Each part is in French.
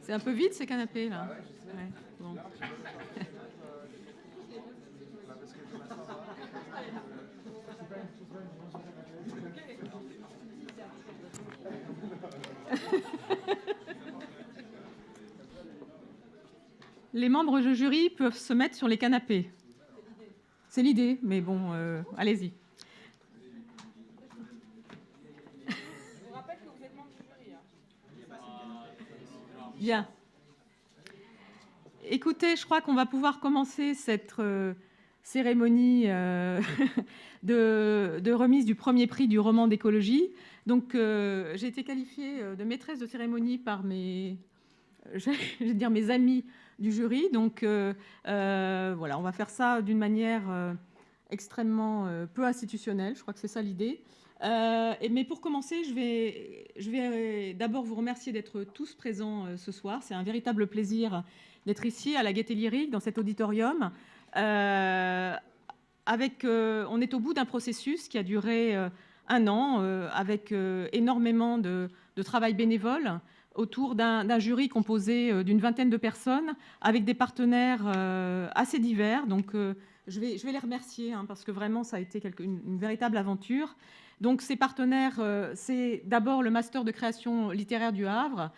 C'est un peu vide ces canapés là. Ouais, bon. Les membres du jury peuvent se mettre sur les canapés. C'est l'idée, mais bon, allez-y. Je vous rappelle que vous êtes membre du jury. Bien. Écoutez, je crois qu'on va pouvoir commencer cette cérémonie de remise du premier prix du roman d'écologie. Donc, j'ai été qualifiée de maîtresse de cérémonie par mes amis du jury. Donc, voilà, on va faire ça d'une manière extrêmement peu institutionnelle. Je crois que c'est ça l'idée. Mais pour commencer, je vais d'abord vous remercier d'être tous présents ce soir. C'est un véritable plaisir d'être ici à la Gaîté Lyrique, dans cet auditorium. On est au bout d'un processus qui a duré 1 an, avec énormément de travail bénévole autour d'un jury composé d'une vingtaine de personnes, avec des partenaires assez divers. Donc, je vais les remercier, parce que vraiment, ça a été une véritable aventure. Donc, ces partenaires, c'est d'abord le Master de création littéraire du Havre,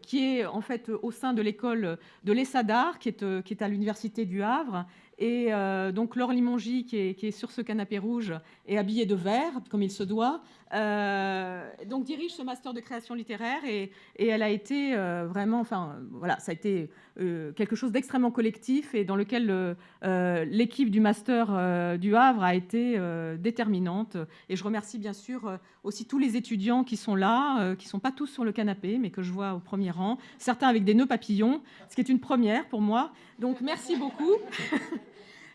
qui est en fait au sein de l'école de l'ESSADAR, qui est à l'Université du Havre. Et donc, Laure Limongi, qui est sur ce canapé rouge, est habillée de vert, comme il se doit. Donc, dirige ce Master de création littéraire. Et elle a été vraiment... Enfin, voilà, ça a été quelque chose d'extrêmement collectif et dans lequel l'équipe du Master du Havre a été déterminante. Et je remercie bien sûr aussi tous les étudiants qui sont là, qui ne sont pas tous sur le canapé, mais que je vois au premier rang, certains avec des nœuds papillons, ce qui est une première pour moi. Donc, merci beaucoup.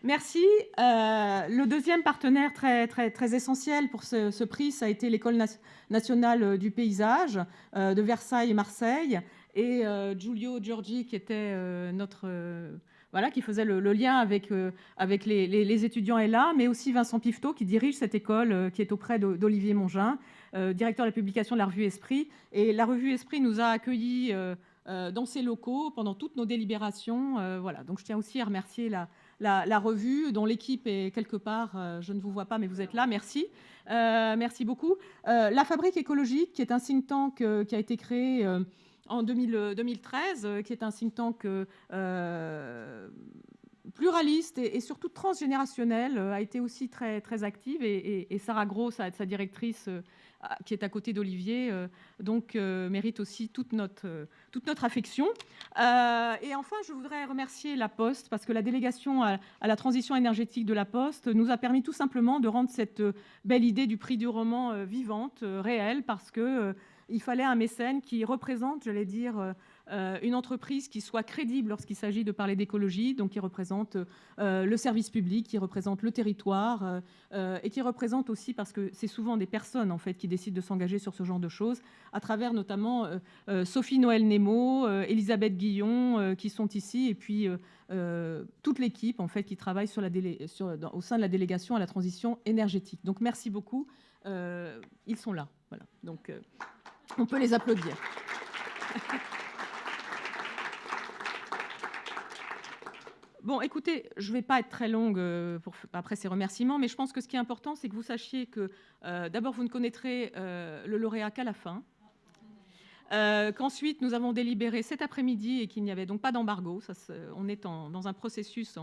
Merci. Le deuxième partenaire très essentiel pour ce prix, ça a été l'École nationale du paysage de Versailles et Marseille. Et Giulio Giorgi, qui était qui faisait le lien avec les étudiants, est là, mais aussi Vincent Pifteau, qui dirige cette école, qui est auprès d'Olivier Mongin, directeur de la publication de la revue Esprit. Et la revue Esprit nous a accueillis dans ses locaux pendant toutes nos délibérations. Voilà. Donc, je tiens aussi à remercier la revue, dont l'équipe est quelque part, je ne vous vois pas, mais vous êtes là, merci. Merci beaucoup. La Fabrique écologique, qui est un think tank qui a été créé en 2013, qui est un think tank pluraliste et surtout transgénérationnel, a été aussi très active. Et Sarah Gros, sa directrice, qui est à côté d'Olivier, mérite aussi toute notre affection. Et enfin, je voudrais remercier la Poste, parce que la délégation à la transition énergétique de la Poste nous a permis tout simplement de rendre cette belle idée du prix du roman vivante, réelle, parce qu'il fallait un mécène qui représente, j'allais dire, une entreprise qui soit crédible lorsqu'il s'agit de parler d'écologie, donc qui représente le service public, qui représente le territoire, et qui représente aussi, parce que c'est souvent des personnes en fait qui décident de s'engager sur ce genre de choses, à travers notamment Sophie Noël Nemo, Elisabeth Guillon, qui sont ici, et puis toute l'équipe en fait qui travaille au sein de la délégation à la transition énergétique. Donc merci beaucoup, ils sont là. Voilà. Donc on peut les applaudir. Bon, écoutez, je ne vais pas être très longue après ces remerciements, mais je pense que ce qui est important, c'est que vous sachiez que d'abord, vous ne connaîtrez le lauréat qu'à la fin, qu'ensuite, nous avons délibéré cet après-midi et qu'il n'y avait donc pas d'embargo. On est dans un processus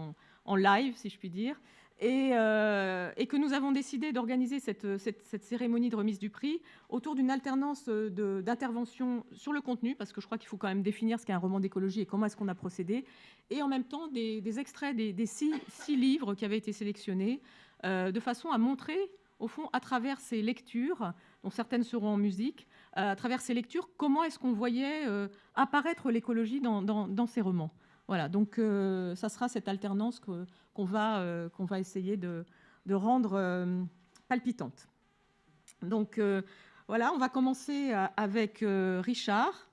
en live, si je puis dire, et que nous avons décidé d'organiser cette cérémonie de remise du prix autour d'une alternance d'interventions sur le contenu, parce que je crois qu'il faut quand même définir ce qu'est un roman d'écologie et comment est-ce qu'on a procédé, et en même temps des extraits des six livres qui avaient été sélectionnés, de façon à montrer, au fond, à travers ces lectures, dont certaines seront en musique, à travers ces lectures, comment est-ce qu'on voyait apparaître l'écologie dans ces romans. Voilà, donc ça sera cette alternance qu'on va essayer de rendre palpitante. Donc voilà, on va commencer avec Richard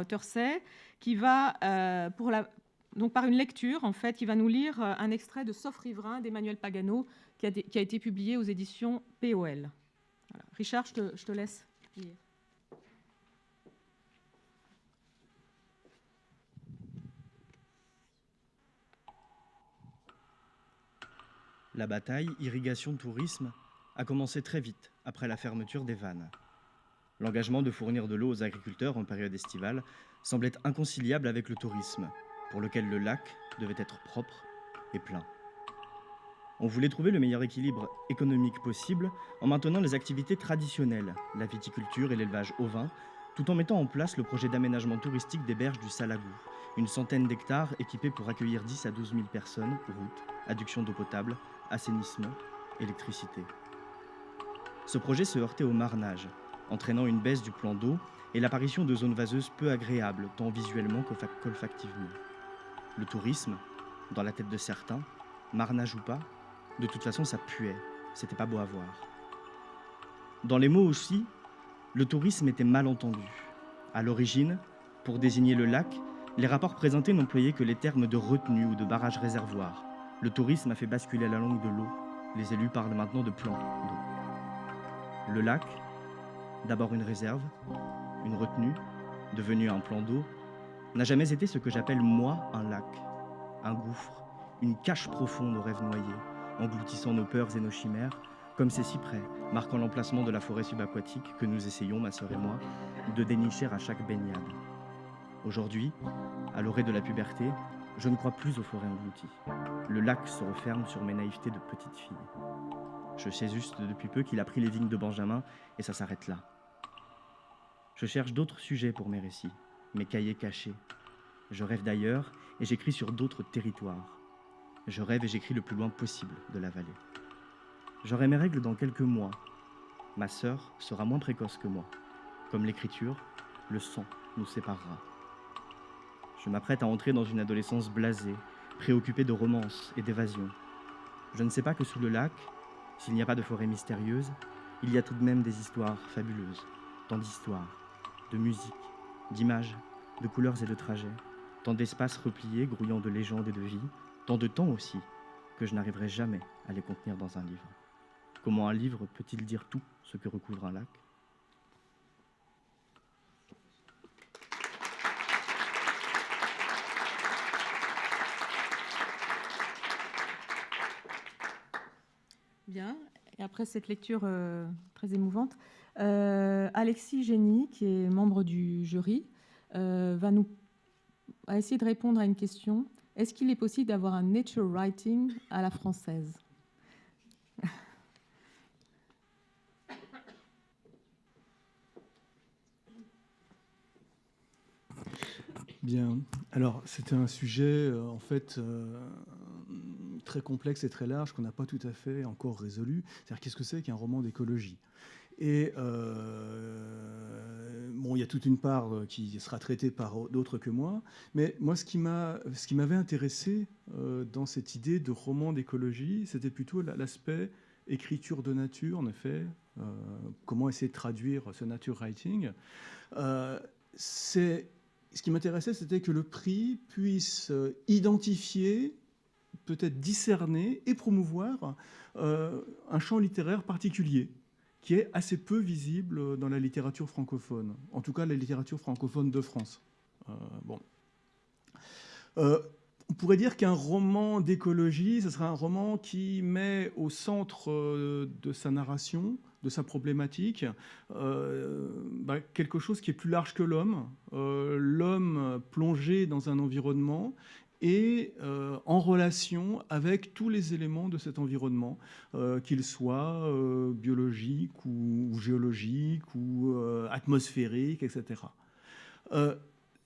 Tersey, qui va, par une lecture, en fait, qui va nous lire un extrait de Sauf riverain d'Emmanuel Pagano, qui a été publié aux éditions POL. Voilà. Richard, je te laisse lire. La bataille irrigation-tourisme a commencé très vite après la fermeture des vannes. L'engagement de fournir de l'eau aux agriculteurs en période estivale semblait inconciliable avec le tourisme, pour lequel le lac devait être propre et plein. On voulait trouver le meilleur équilibre économique possible en maintenant les activités traditionnelles, la viticulture et l'élevage ovin, tout en mettant en place le projet d'aménagement touristique des berges du Salagou, une centaine d'hectares équipés pour accueillir 10 à 12 000 personnes, routes, adduction d'eau potable, assainissement, électricité. Ce projet se heurtait au marnage, entraînant une baisse du plan d'eau et l'apparition de zones vaseuses peu agréables, tant visuellement qu'olfactivement. Le tourisme, dans la tête de certains, marnage ou pas, de toute façon ça puait, c'était pas beau à voir. Dans les mots aussi, le tourisme était mal entendu. À l'origine, pour désigner le lac, les rapports présentés n'employaient que les termes de retenue ou de barrage réservoir. Le tourisme a fait basculer la langue de l'eau. Les élus parlent maintenant de plan d'eau. Le lac, d'abord une réserve, une retenue, devenu un plan d'eau, n'a jamais été ce que j'appelle moi un lac, un gouffre, une cache profonde aux rêves noyés, engloutissant nos peurs et nos chimères, comme ces cyprès, marquant l'emplacement de la forêt subaquatique que nous essayons, ma sœur et moi, de dénicher à chaque baignade. Aujourd'hui, à l'orée de la puberté, je ne crois plus aux forêts englouties. Le lac se referme sur mes naïvetés de petite fille. Je sais juste depuis peu qu'il a pris les vignes de Benjamin et ça s'arrête là. Je cherche d'autres sujets pour mes récits, mes cahiers cachés. Je rêve d'ailleurs et j'écris sur d'autres territoires. Je rêve et j'écris le plus loin possible de la vallée. J'aurai mes règles dans quelques mois. Ma sœur sera moins précoce que moi. Comme l'écriture, le sang nous séparera. Je m'apprête à entrer dans une adolescence blasée, préoccupée de romance et d'évasion. Je ne sais pas que sous le lac, s'il n'y a pas de forêt mystérieuse, il y a tout de même des histoires fabuleuses. Tant d'histoires, de musique, d'images, de couleurs et de trajets. Tant d'espaces repliés, grouillant de légendes et de vie. Tant de temps aussi, que je n'arriverai jamais à les contenir dans un livre. Comment un livre peut-il dire tout ce que recouvre un lac ? Bien, et après cette lecture très émouvante, Alexis Génie, qui est membre du jury, va essayer de répondre à une question. Est-ce qu'il est possible d'avoir un nature writing à la française ? Bien. Alors, c'était un sujet, en fait, très complexe et très large qu'on n'a pas tout à fait encore résolu. C'est-à-dire, qu'est-ce que c'est qu'un roman d'écologie ? Et bon, il y a toute une part qui sera traitée par d'autres que moi, mais moi, ce qui m'avait intéressé dans cette idée de roman d'écologie, c'était plutôt l'aspect écriture de nature, en effet, comment essayer de traduire ce nature writing. Ce qui m'intéressait, c'était que le prix puisse identifier, peut-être discerner et promouvoir un champ littéraire particulier qui est assez peu visible dans la littérature francophone, en tout cas la littérature francophone de France. On pourrait dire qu'un roman d'écologie, ce serait un roman qui met au centre de sa narration, de sa problématique, quelque chose qui est plus large que l'homme, l'homme plongé dans un environnement et en relation avec tous les éléments de cet environnement, qu'ils soient biologiques ou géologiques ou atmosphériques, etc.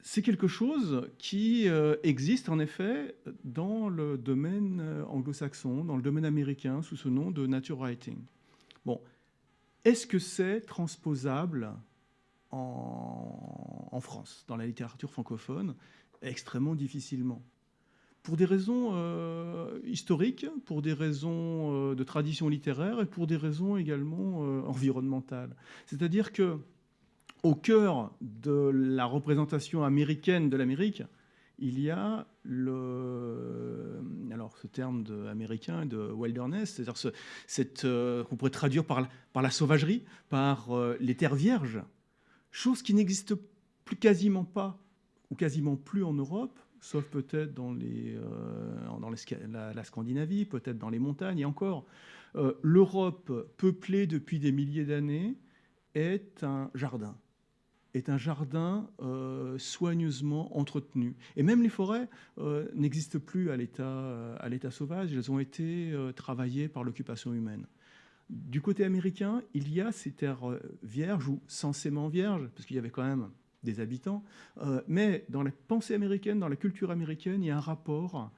C'est quelque chose qui existe en effet dans le domaine anglo-saxon, dans le domaine américain, sous ce nom de nature writing. Bon, est-ce que c'est transposable en France, dans la littérature francophone? Extrêmement difficilement. Pour des raisons historiques, pour des raisons de tradition littéraire et pour des raisons également environnementales. C'est-à-dire que au cœur de la représentation américaine de l'Amérique, il y a alors ce terme américain de wilderness, c'est-à-dire qu'on pourrait traduire par la sauvagerie, par les terres vierges, chose qui n'existe plus quasiment pas ou quasiment plus en Europe, sauf peut-être dans la Scandinavie, peut-être dans les montagnes, et encore. L'Europe, peuplée depuis des milliers d'années, est un jardin soigneusement entretenu. Et même les forêts n'existent plus à l'état sauvage, elles ont été travaillées par l'occupation humaine. Du côté américain, il y a ces terres vierges ou censément vierges, parce qu'il y avait quand même des habitants, mais dans la pensée américaine, dans la culture américaine, il y a un rapport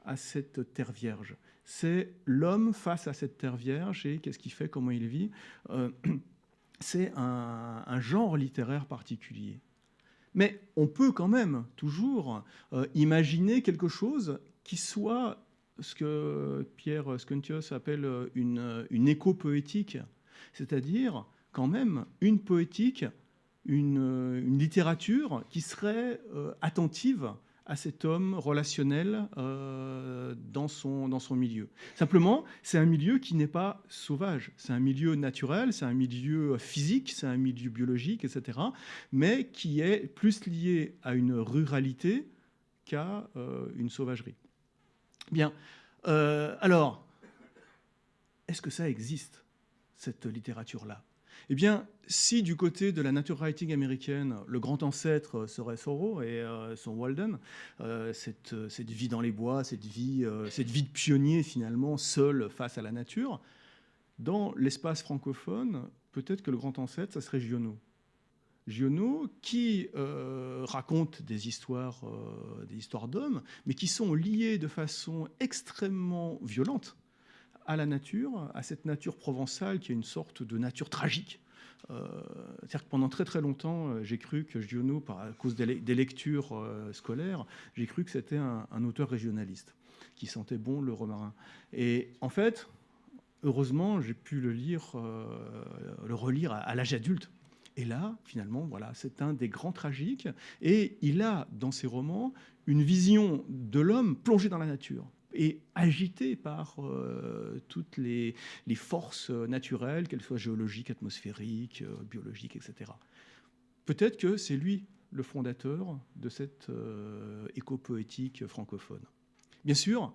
à cette terre vierge. C'est l'homme face à cette terre vierge et qu'est-ce qu'il fait, comment il vit. C'est un genre littéraire particulier. Mais on peut quand même toujours imaginer quelque chose qui soit ce que Pierre Skuntios appelle une éco-poétique, c'est-à-dire quand même une poétique, une littérature qui serait attentive à cet homme relationnel dans son milieu. Simplement, c'est un milieu qui n'est pas sauvage. C'est un milieu naturel, c'est un milieu physique, c'est un milieu biologique, etc., mais qui est plus lié à une ruralité qu'à une sauvagerie. Bien. Alors, est-ce que ça existe, cette littérature-là ? Eh bien, si du côté de la nature writing américaine, le grand ancêtre serait Thoreau et son Walden, cette vie dans les bois, cette vie de pionnier finalement, seul face à la nature, dans l'espace francophone, peut-être que le grand ancêtre, ça serait Giono. Giono qui raconte des histoires d'hommes, mais qui sont liées de façon extrêmement violente à la nature, à cette nature provençale qui est une sorte de nature tragique. C'est-à-dire que pendant très très longtemps, j'ai cru que Giono, à cause des lectures scolaires, j'ai cru que c'était un auteur régionaliste qui sentait bon le romarin. Et en fait, heureusement, j'ai pu le relire à l'âge adulte. Et là, finalement, voilà, c'est un des grands tragiques. Et il a, dans ses romans, une vision de l'homme plongé dans la nature et agité par toutes les forces naturelles, qu'elles soient géologiques, atmosphériques, biologiques, etc. Peut-être que c'est lui le fondateur de cette éco-poétique francophone. Bien sûr,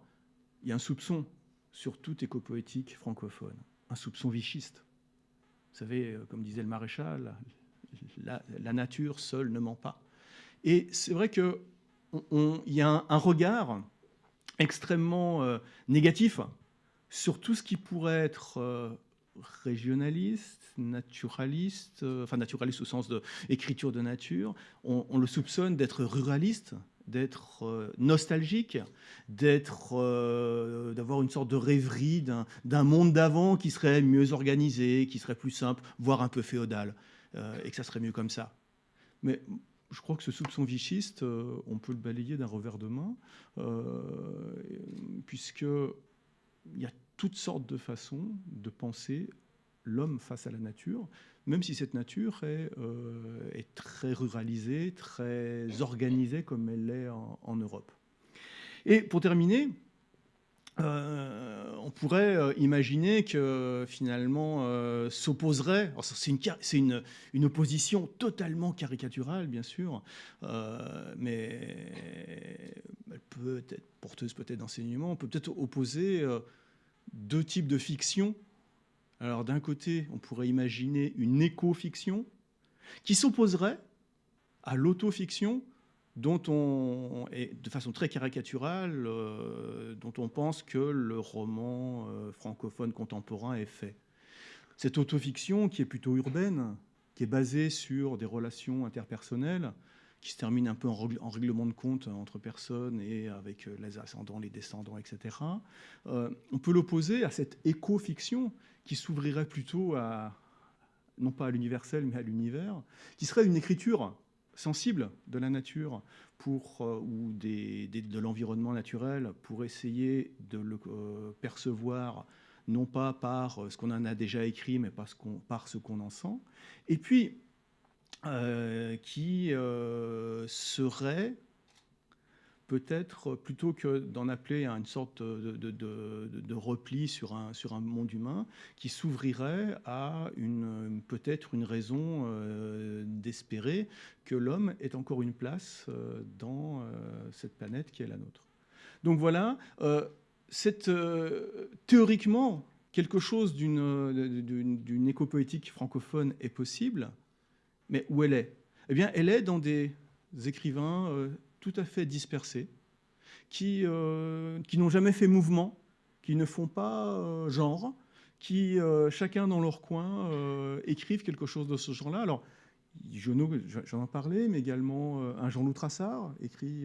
il y a un soupçon sur toute éco-poétique francophone, un soupçon vichiste. Vous savez, comme disait le maréchal, la nature seule ne ment pas. Et c'est vrai qu'il y a un regard extrêmement négatif sur tout ce qui pourrait être régionaliste, naturaliste, enfin naturaliste au sens d'écriture de nature. On le soupçonne d'être ruraliste, d'être nostalgique, d'avoir une sorte de rêverie d'un monde d'avant qui serait mieux organisé, qui serait plus simple, voire un peu féodal, et que ça serait mieux comme ça. Mais je crois que ce soupçon vichiste, on peut le balayer d'un revers de main, puisqu'il y a toutes sortes de façons de penser l'homme face à la nature, même si cette nature est très ruralisée, très organisée comme elle l'est en Europe. Et pour terminer, on pourrait imaginer que finalement s'opposerait, c'est une opposition totalement caricaturale bien sûr, mais elle peut être porteuse peut-être d'enseignement. On peut peut-être opposer deux types de fiction. Alors d'un côté, on pourrait imaginer une éco-fiction qui s'opposerait à l'auto-fiction dont on, et de façon très caricaturale, dont on pense que le roman francophone contemporain est fait. Cette autofiction qui est plutôt urbaine, qui est basée sur des relations interpersonnelles, qui se termine un peu en règlement de compte entre personnes et avec les ascendants, les descendants, etc. On peut l'opposer à cette éco-fiction qui s'ouvrirait plutôt à, non pas à l'universel, mais à l'univers, qui serait une écriture sensible de la nature ou de l'environnement naturel pour essayer de le percevoir non pas par ce qu'on en a déjà écrit, mais par ce qu'on en sent. Et puis, qui serait peut-être, plutôt que d'en appeler à une sorte de repli sur un monde humain, qui s'ouvrirait à peut-être une raison d'espérer que l'homme ait encore une place dans cette planète qui est la nôtre. Donc voilà, théoriquement, quelque chose d'une écopoétique francophone est possible, mais où elle est? Eh bien, elle est dans des écrivains tout à fait dispersés, qui n'ont jamais fait mouvement, qui ne font pas genre, qui, chacun dans leur coin, écrivent quelque chose de ce genre-là. Alors, j'en ai parlé, mais également un Jean-Loup Trassard écrit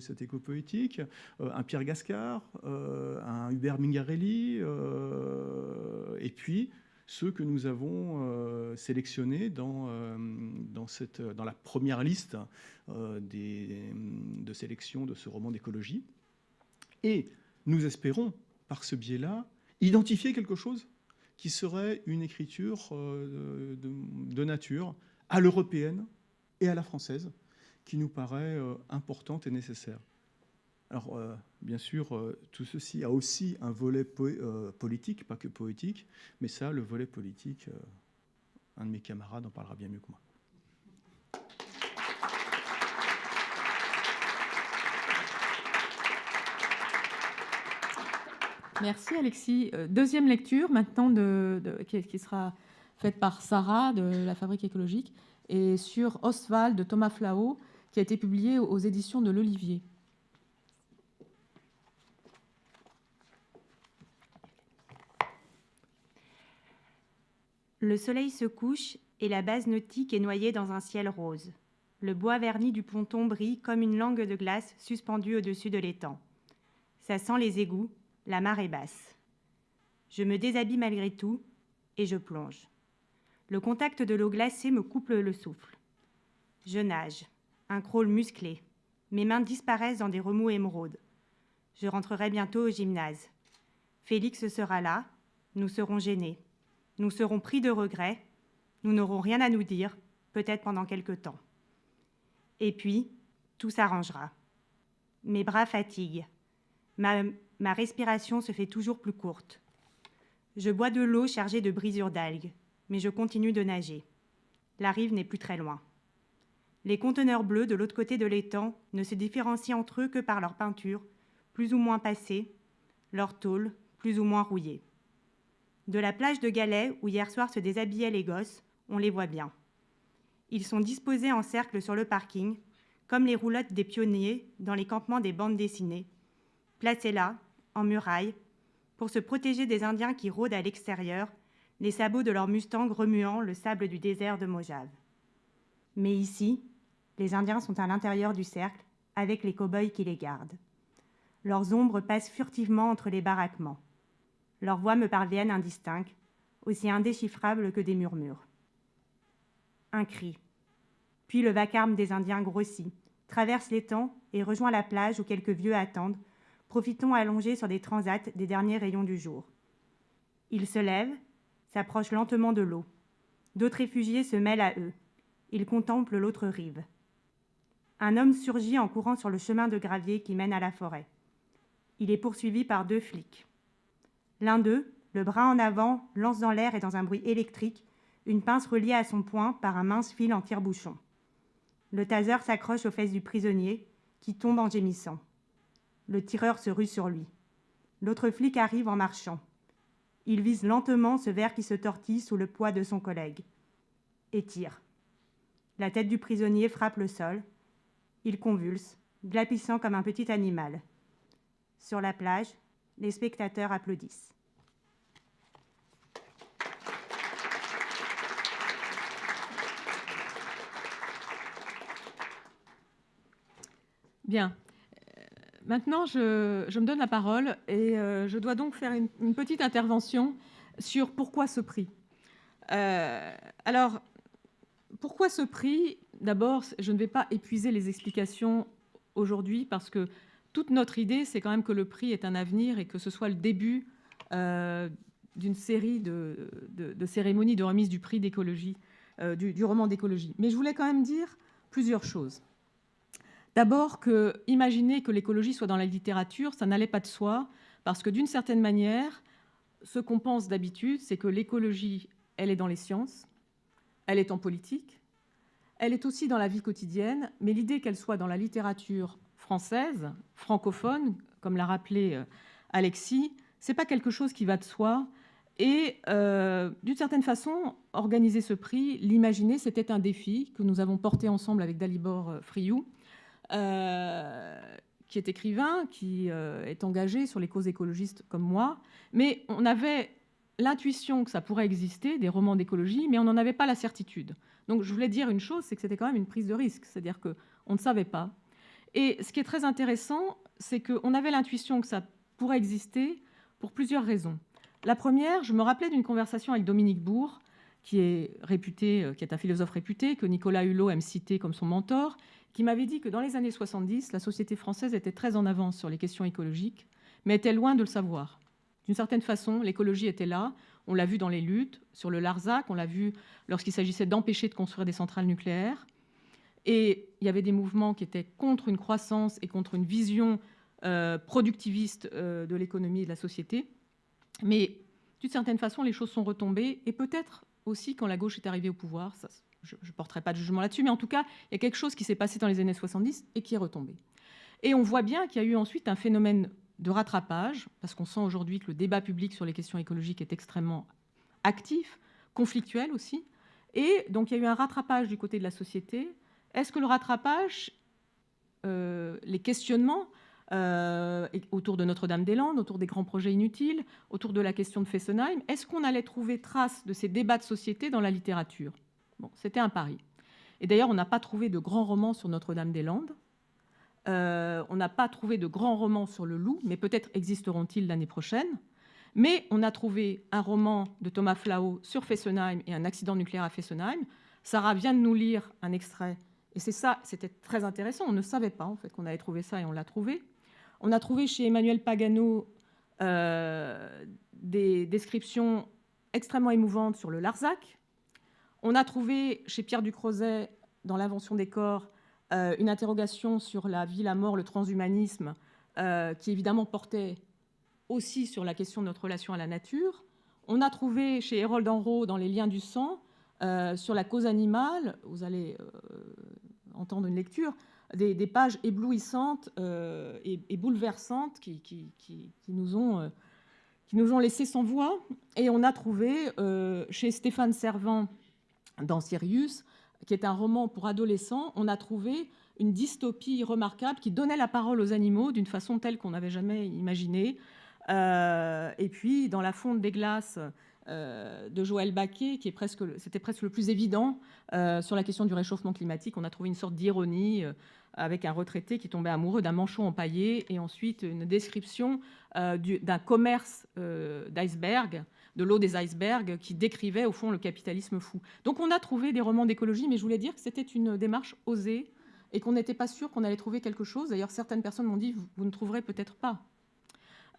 cette éco-poétique, un Pierre Gascard, un Hubert Mingarelli, et puis ceux que nous avons sélectionnés dans la première liste de sélection de ce roman d'écologie. Et nous espérons, par ce biais-là, identifier quelque chose qui serait une écriture de nature à l'européenne et à la française, qui nous paraît importante et nécessaire. Alors, bien sûr, tout ceci a aussi un volet politique, pas que poétique, mais ça, le volet politique, un de mes camarades en parlera bien mieux que moi. Merci Alexis. Deuxième lecture maintenant qui sera faite par Sarah de la Fabrique écologique et sur Ostwald de Thomas Flao, qui a été publié aux éditions de l'Olivier. Le soleil se couche et la base nautique est noyée dans un ciel rose. Le bois verni du ponton brille comme une langue de glace suspendue au-dessus de l'étang. Ça sent les égouts, la marée basse. Je me déshabille malgré tout et je plonge. Le contact de l'eau glacée me coupe le souffle. Je nage, un crawl musclé. Mes mains disparaissent dans des remous émeraudes. Je rentrerai bientôt au gymnase. Félix sera là, nous serons gênés. Nous serons pris de regrets, nous n'aurons rien à nous dire, peut-être pendant quelque temps. Et puis, tout s'arrangera. Mes bras fatiguent. Ma respiration se fait toujours plus courte. Je bois de l'eau chargée de brisures d'algues, mais je continue de nager. La rive n'est plus très loin. Les conteneurs bleus de l'autre côté de l'étang ne se différencient entre eux que par leur peinture, plus ou moins passée, leur tôle, plus ou moins rouillée. De la plage de Galets, où hier soir se déshabillaient les gosses, on les voit bien. Ils sont disposés en cercle sur le parking, comme les roulottes des pionniers dans les campements des bandes dessinées, placés là, en muraille, pour se protéger des Indiens qui rôdent à l'extérieur, les sabots de leurs mustangs remuant le sable du désert de Mojave. Mais ici, les Indiens sont à l'intérieur du cercle, avec les cow-boys qui les gardent. Leurs ombres passent furtivement entre les baraquements. Leurs voix me parviennent indistinctes, aussi indéchiffrables que des murmures. Un cri. Puis le vacarme des Indiens grossit, traverse l'étang et rejoint la plage où quelques vieux attendent, profitant allongés sur des transats des derniers rayons du jour. Ils se lèvent, s'approchent lentement de l'eau. D'autres réfugiés se mêlent à eux. Ils contemplent l'autre rive. Un homme surgit en courant sur le chemin de gravier qui mène à la forêt. Il est poursuivi par 2 flics. L'un d'eux, le bras en avant, lance dans l'air et dans un bruit électrique une pince reliée à son poing par un mince fil en tire-bouchon. Le taser s'accroche aux fesses du prisonnier, qui tombe en gémissant. Le tireur se rue sur lui. L'autre flic arrive en marchant. Il vise lentement ce ver qui se tortille sous le poids de son collègue. Et tire. La tête du prisonnier frappe le sol. Il convulse, glapissant comme un petit animal. Sur la plage, les spectateurs applaudissent. Bien. Maintenant, je me donne la parole et je dois donc faire une petite intervention sur pourquoi ce prix. Alors, pourquoi ce prix? D'abord, je ne vais pas épuiser les explications aujourd'hui parce que toute notre idée, c'est quand même que le prix est un avenir et que ce soit le début d'une série de cérémonies de remise du prix d'écologie, du roman d'écologie. Mais je voulais quand même dire plusieurs choses. D'abord, imaginer que l'écologie soit dans la littérature, ça n'allait pas de soi, parce que d'une certaine manière, ce qu'on pense d'habitude, c'est que l'écologie, elle est dans les sciences, elle est en politique, elle est aussi dans la vie quotidienne, mais l'idée qu'elle soit dans la littérature française, francophone, comme l'a rappelé Alexis, c'est pas quelque chose qui va de soi. Et d'une certaine façon, organiser ce prix, l'imaginer, c'était un défi que nous avons porté ensemble avec Dalibor Friou, qui est écrivain, qui est engagé sur les causes écologistes comme moi. Mais on avait l'intuition que ça pourrait exister, des romans d'écologie, mais on n'en avait pas la certitude. Donc je voulais dire une chose, c'est que c'était quand même une prise de risque, c'est-à-dire qu'on ne savait pas. Et ce qui est très intéressant, c'est qu'on avait l'intuition que ça pourrait exister pour plusieurs raisons. La première, je me rappelais d'une conversation avec Dominique Bourg, qui est un philosophe réputé, que Nicolas Hulot aime citer comme son mentor, qui m'avait dit que dans les années 70, la société française était très en avance sur les questions écologiques, mais était loin de le savoir. D'une certaine façon, l'écologie était là. On l'a vu dans les luttes sur le Larzac, on l'a vu lorsqu'il s'agissait d'empêcher de construire des centrales nucléaires. Et il y avait des mouvements qui étaient contre une croissance et contre une vision productiviste de l'économie et de la société. Mais d'une certaine façon, les choses sont retombées. Et peut-être aussi quand la gauche est arrivée au pouvoir, ça, je ne porterai pas de jugement là-dessus, mais en tout cas, il y a quelque chose qui s'est passé dans les années 70 et qui est retombé. Et on voit bien qu'il y a eu ensuite un phénomène de rattrapage, parce qu'on sent aujourd'hui que le débat public sur les questions écologiques est extrêmement actif, conflictuel aussi. Et donc, il y a eu un rattrapage du côté de la société. Est-ce que le rattrapage, les questionnements autour de Notre-Dame-des-Landes, autour des grands projets inutiles, autour de la question de Fessenheim, est-ce qu'on allait trouver trace de ces débats de société dans la littérature? Bon, c'était un pari. Et d'ailleurs, on n'a pas trouvé de grands romans sur Notre-Dame-des-Landes. On n'a pas trouvé de grands romans sur le loup, mais peut-être existeront-ils l'année prochaine. Mais on a trouvé un roman de Thomas Flao sur Fessenheim et un accident nucléaire à Fessenheim. Sarah vient de nous lire un extrait. Et c'est ça, c'était très intéressant. On ne savait pas en fait qu'on allait trouver ça et on l'a trouvé. On a trouvé chez Emmanuel Pagano des descriptions extrêmement émouvantes sur le Larzac. On a trouvé chez Pierre Ducrozet, dans l'Invention des corps, une interrogation sur la vie, la mort, le transhumanisme, qui évidemment portait aussi sur la question de notre relation à la nature. On a trouvé chez Hérold Henrault, dans Les liens du sang, sur la cause animale, vous allez entendre une lecture, des pages éblouissantes et bouleversantes qui nous ont laissé sans voix. Et on a trouvé chez Stéphane Servan, dans Sirius, qui est un roman pour adolescents, on a trouvé une dystopie remarquable qui donnait la parole aux animaux d'une façon telle qu'on n'avait jamais imaginé. Et puis, dans La fonte des glaces de Joël Baquet, c'était presque le plus évident sur la question du réchauffement climatique, on a trouvé une sorte d'ironie avec un retraité qui tombait amoureux d'un manchon empaillé et ensuite une description d'un commerce d'icebergs, de l'eau des icebergs, qui décrivait au fond le capitalisme fou. Donc on a trouvé des romans d'écologie, mais je voulais dire que c'était une démarche osée et qu'on n'était pas sûr qu'on allait trouver quelque chose. D'ailleurs, certaines personnes m'ont dit « vous ne trouverez peut-être pas ».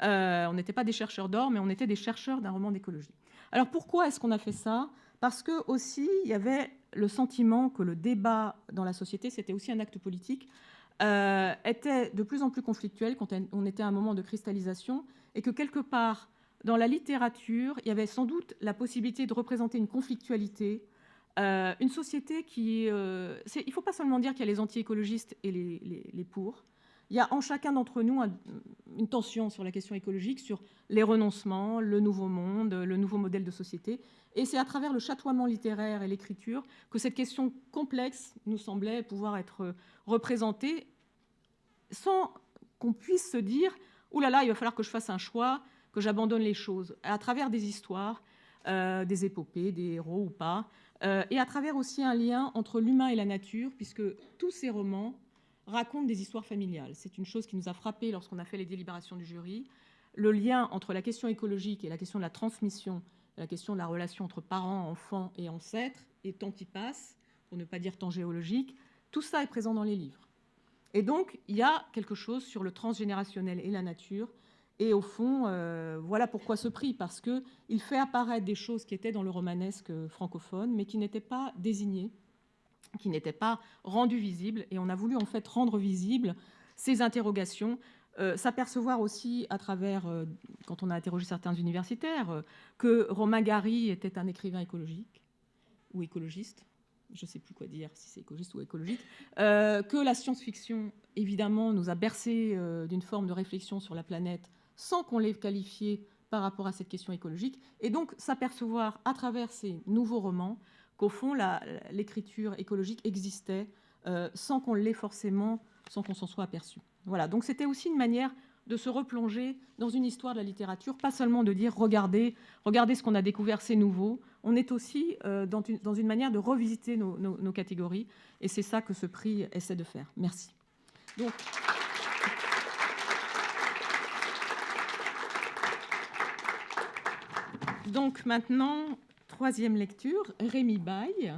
On n'était pas des chercheurs d'or, mais on était des chercheurs d'un roman d'écologie. Alors pourquoi est-ce qu'on a fait ça? Parce que aussi, il y avait le sentiment que le débat dans la société, c'était aussi un acte politique, était de plus en plus conflictuel quand on était à un moment de cristallisation, et que quelque part, dans la littérature, il y avait sans doute la possibilité de représenter une conflictualité, une société qui... il ne faut pas seulement dire qu'il y a les anti-écologistes et les pour. Il y a en chacun d'entre nous une tension sur la question écologique, sur les renoncements, le nouveau monde, le nouveau modèle de société. Et c'est à travers le chatoiement littéraire et l'écriture que cette question complexe nous semblait pouvoir être représentée sans qu'on puisse se dire « Ouh là là, il va falloir que je fasse un choix, que j'abandonne les choses », à travers des histoires, des épopées, des héros ou pas, et à travers aussi un lien entre l'humain et la nature, puisque tous ces romans racontent des histoires familiales. C'est une chose qui nous a frappé lorsqu'on a fait les délibérations du jury. Le lien entre la question écologique et la question de la transmission, la question de la relation entre parents, enfants et ancêtres, et temps qui passe, pour ne pas dire temps géologique, tout ça est présent dans les livres. Et donc, il y a quelque chose sur le transgénérationnel et la nature. Et au fond, voilà pourquoi ce prix, parce qu'il fait apparaître des choses qui étaient dans le romanesque francophone, mais qui n'étaient pas désignées. qui n'étaient pas rendues visibles. Et on a voulu en fait rendre visibles ces interrogations, s'apercevoir aussi à travers, quand on a interrogé certains universitaires, que Romain Gary était un écrivain écologique ou écologiste, je ne sais plus quoi dire, si c'est écologiste ou écologique, que la science-fiction, évidemment, nous a bercé d'une forme de réflexion sur la planète sans qu'on l'ait qualifiée par rapport à cette question écologique, et donc s'apercevoir à travers ces nouveaux romans qu'au fond, l'écriture écologique existait sans qu'on l'ait forcément, sans qu'on s'en soit aperçu. Voilà, donc c'était aussi une manière de se replonger dans une histoire de la littérature, pas seulement de dire regardez ce qu'on a découvert, c'est nouveau. On est aussi dans une manière de revisiter nos catégories, et c'est ça que ce prix essaie de faire. Merci. Donc maintenant, troisième lecture, Rémi Baille,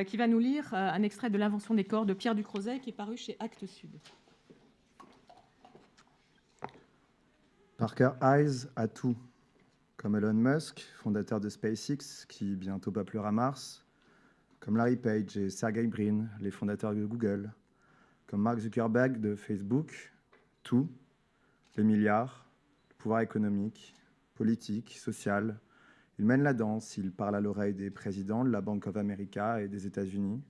qui va nous lire un extrait de L'Invention des corps de Pierre Ducrozet, qui est paru chez Actes Sud. Parker Hayes a tout, comme Elon Musk, fondateur de SpaceX, qui bientôt peuplera Mars, comme Larry Page et Sergey Brin, les fondateurs de Google, comme Mark Zuckerberg de Facebook, tout, les milliards, le pouvoir économique, politique, social. Il mène la danse, il parle à l'oreille des présidents de la Bank of America et des États-Unis.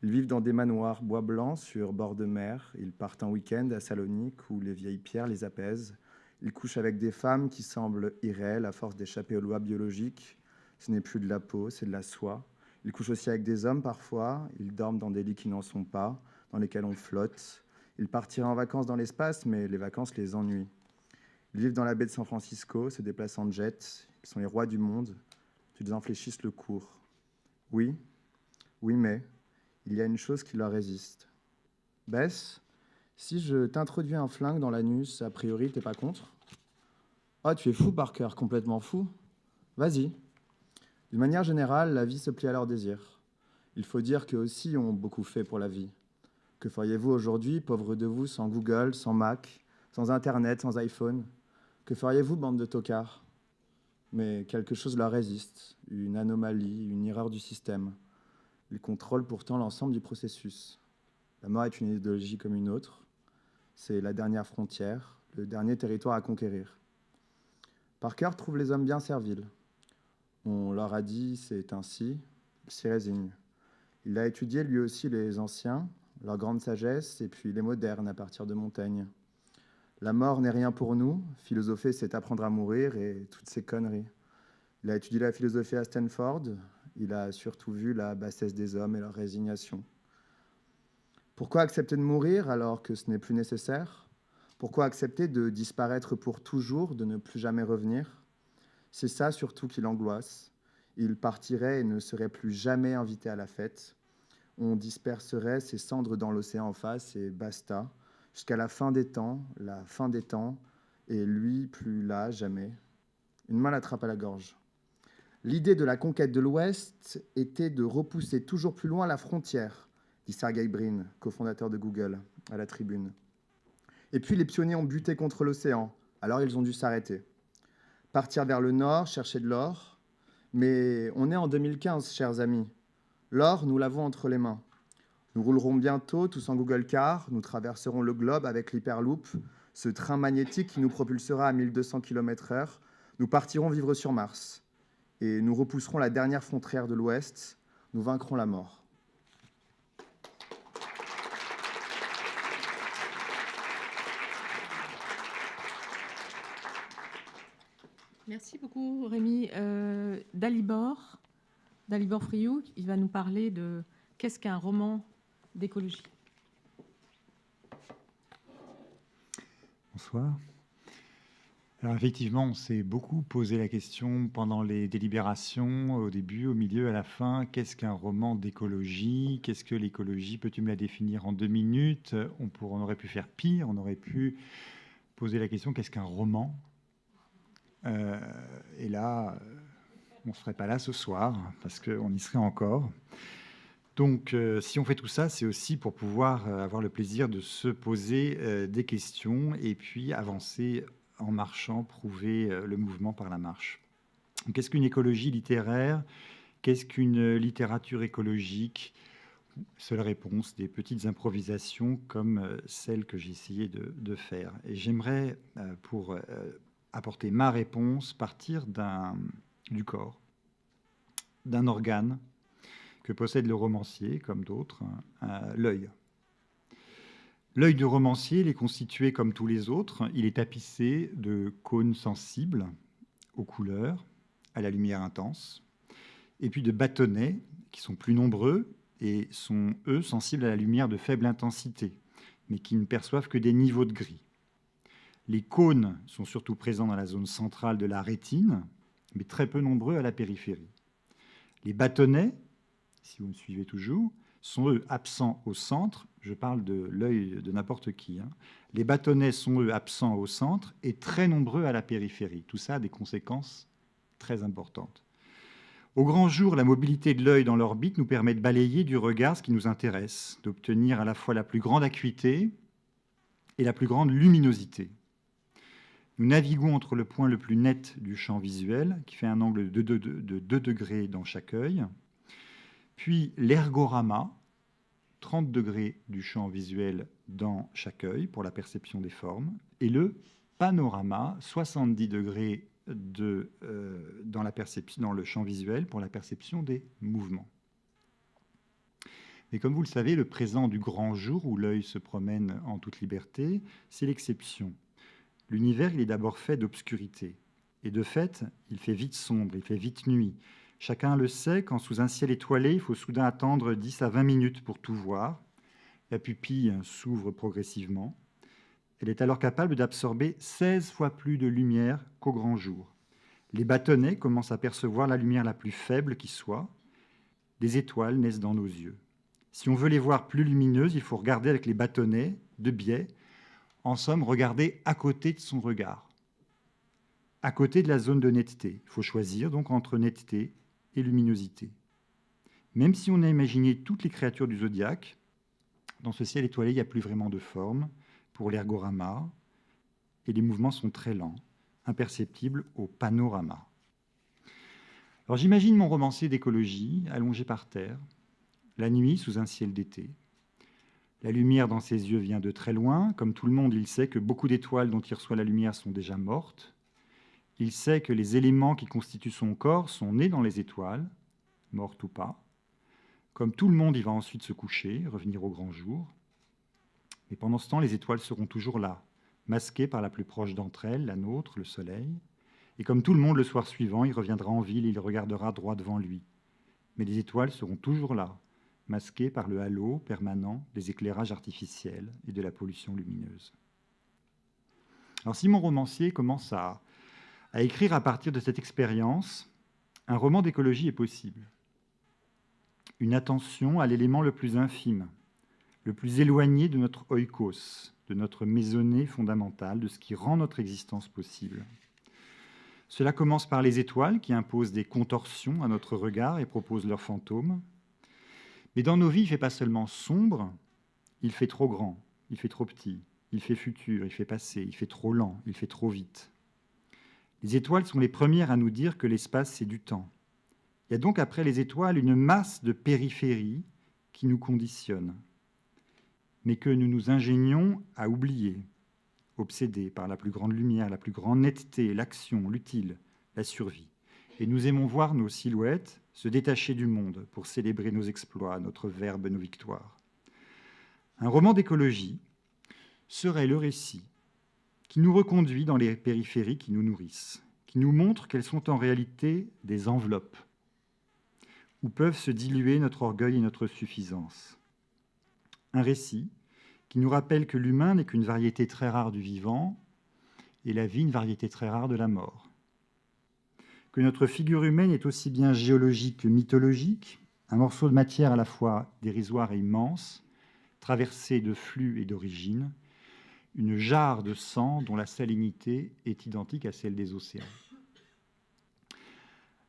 Ils vivent dans des manoirs bois blancs sur bord de mer. Ils partent en week-end à Salonique où les vieilles pierres les apaisent. Ils couchent avec des femmes qui semblent irréelles à force d'échapper aux lois biologiques. Ce n'est plus de la peau, c'est de la soie. Ils couchent aussi avec des hommes parfois. Ils dorment dans des lits qui n'en sont pas, dans lesquels on flotte. Ils partiraient en vacances dans l'espace, mais les vacances les ennuient. Ils vivent dans la baie de San Francisco, se déplacent en jet. Ils sont les rois du monde. Ils infléchissent le cours. Oui, mais il y a une chose qui leur résiste. Bess, si je t'introduis un flingue dans l'anus, a priori, t'es pas contre? Oh, tu es fou, Parker, complètement fou. Vas-y. D'une manière générale, la vie se plie à leurs désirs. Il faut dire qu'eux aussi ont beaucoup fait pour la vie. Que feriez-vous aujourd'hui, pauvres de vous, sans Google, sans Mac, sans Internet, sans iPhone? Que feriez-vous, bande de tocards? Mais quelque chose leur résiste, une anomalie, une erreur du système. Ils contrôlent pourtant l'ensemble du processus. La mort est une idéologie comme une autre. C'est la dernière frontière, le dernier territoire à conquérir. Parker trouve les hommes bien serviles. On leur a dit c'est ainsi, ils s'y résignent. Il a étudié lui aussi les anciens, leur grande sagesse, et puis les modernes à partir de Montaigne. La mort n'est rien pour nous, philosopher c'est apprendre à mourir et toutes ces conneries. Il a étudié la philosophie à Stanford, il a surtout vu la bassesse des hommes et leur résignation. Pourquoi accepter de mourir alors que ce n'est plus nécessaire? Pourquoi accepter de disparaître pour toujours, de ne plus jamais revenir? C'est ça surtout qui l'angoisse. Il partirait et ne serait plus jamais invité à la fête. On disperserait ses cendres dans l'océan en face et basta, jusqu'à la fin des temps, et lui plus là, jamais. Une main l'attrape à la gorge. L'idée de la conquête de l'Ouest était de repousser toujours plus loin la frontière, dit Sergey Brin, cofondateur de Google, à la Tribune. Et puis les pionniers ont buté contre l'océan, alors ils ont dû s'arrêter. Partir vers le nord, chercher de l'or. Mais on est en 2015, chers amis. L'or, nous l'avons entre les mains. Nous roulerons bientôt, tous en Google Car, nous traverserons le globe avec l'Hyperloop, ce train magnétique qui nous propulsera à 1200 km/h. Nous partirons vivre sur Mars. Et nous repousserons la dernière frontière de l'Ouest. Nous vaincrons la mort. Merci beaucoup, Rémi. Dalibor Friou, il va nous parler de qu'est-ce qu'un roman d'écologie. Bonsoir. Alors effectivement, on s'est beaucoup posé la question pendant les délibérations, au début, au milieu, à la fin, qu'est-ce qu'un roman d'écologie? Qu'est-ce que l'écologie? Peux-tu me la définir en 2 minutes? On aurait pu faire pire, on aurait pu poser la question, qu'est-ce qu'un roman? Et là, on ne serait pas là ce soir, parce qu'on y serait encore. Donc, si on fait tout ça, c'est aussi pour pouvoir avoir le plaisir de se poser des questions et puis avancer en marchant, prouver le mouvement par la marche. Qu'est-ce qu'une écologie littéraire? Qu'est-ce qu'une littérature écologique? Seule réponse, des petites improvisations comme celle que j'ai essayé de faire. Et j'aimerais, pour apporter ma réponse, partir du corps, d'un organe que possède le romancier, comme d'autres, l'œil. L'œil du romancier, il est constitué comme tous les autres. Il est tapissé de cônes sensibles aux couleurs, à la lumière intense, et puis de bâtonnets qui sont plus nombreux et sont, eux, sensibles à la lumière de faible intensité, mais qui ne perçoivent que des niveaux de gris. Les cônes sont surtout présents dans la zone centrale de la rétine, mais très peu nombreux à la périphérie. Les bâtonnets, si vous me suivez toujours, sont, eux, absents au centre. Je parle de l'œil de n'importe qui. Les bâtonnets sont, eux, absents au centre et très nombreux à la périphérie. Tout ça a des conséquences très importantes. Au grand jour, la mobilité de l'œil dans l'orbite nous permet de balayer du regard ce qui nous intéresse, d'obtenir à la fois la plus grande acuité et la plus grande luminosité. Nous naviguons entre le point le plus net du champ visuel, qui fait un angle de 2 degrés dans chaque œil, puis l'ergorama, 30 degrés du champ visuel dans chaque œil pour la perception des formes, et le panorama, 70 degrés dans le champ visuel pour la perception des mouvements. Mais comme vous le savez, le présent du grand jour, où l'œil se promène en toute liberté, c'est l'exception. L'univers, il est d'abord fait d'obscurité. Et de fait, il fait vite sombre, il fait vite nuit. Chacun le sait, quand sous un ciel étoilé, il faut soudain attendre 10 à 20 minutes pour tout voir. La pupille s'ouvre progressivement. Elle est alors capable d'absorber 16 fois plus de lumière qu'au grand jour. Les bâtonnets commencent à percevoir la lumière la plus faible qui soit. Des étoiles naissent dans nos yeux. Si on veut les voir plus lumineuses, il faut regarder avec les bâtonnets de biais. En somme, regarder à côté de son regard, à côté de la zone de netteté. Il faut choisir donc entre netteté et luminosité. Même si on a imaginé toutes les créatures du zodiaque, dans ce ciel étoilé, il n'y a plus vraiment de forme pour l'ergorama, et les mouvements sont très lents, imperceptibles au panorama. Alors j'imagine mon romancier d'écologie allongé par terre, la nuit sous un ciel d'été. La lumière dans ses yeux vient de très loin. Comme tout le monde, il sait que beaucoup d'étoiles dont il reçoit la lumière sont déjà mortes. Il sait que les éléments qui constituent son corps sont nés dans les étoiles, mortes ou pas. Comme tout le monde, il va ensuite se coucher, revenir au grand jour. Mais pendant ce temps, les étoiles seront toujours là, masquées par la plus proche d'entre elles, la nôtre, le soleil. Et comme tout le monde, le soir suivant, il reviendra en ville et il regardera droit devant lui. Mais les étoiles seront toujours là, masquées par le halo permanent des éclairages artificiels et de la pollution lumineuse. Alors si mon romancier commence à écrire à partir de cette expérience, un roman d'écologie est possible. Une attention à l'élément le plus infime, le plus éloigné de notre oikos, de notre maisonnée fondamentale, de ce qui rend notre existence possible. Cela commence par les étoiles qui imposent des contorsions à notre regard et proposent leurs fantômes. Mais dans nos vies, il ne fait pas seulement sombre, il fait trop grand, il fait trop petit, il fait futur, il fait passé, il fait trop lent, il fait trop vite. Les étoiles sont les premières à nous dire que l'espace, c'est du temps. Il y a donc après les étoiles une masse de périphérie qui nous conditionne, mais que nous nous ingénions à oublier, obsédés par la plus grande lumière, la plus grande netteté, l'action, l'utile, la survie. Et nous aimons voir nos silhouettes se détacher du monde pour célébrer nos exploits, notre verbe, nos victoires. Un roman d'écologie serait le récit qui nous reconduit dans les périphéries qui nous nourrissent, qui nous montre qu'elles sont en réalité des enveloppes où peuvent se diluer notre orgueil et notre suffisance. Un récit qui nous rappelle que l'humain n'est qu'une variété très rare du vivant et la vie une variété très rare de la mort. Que notre figure humaine est aussi bien géologique que mythologique, un morceau de matière à la fois dérisoire et immense, traversé de flux et d'origine, une jarre de sang dont la salinité est identique à celle des océans.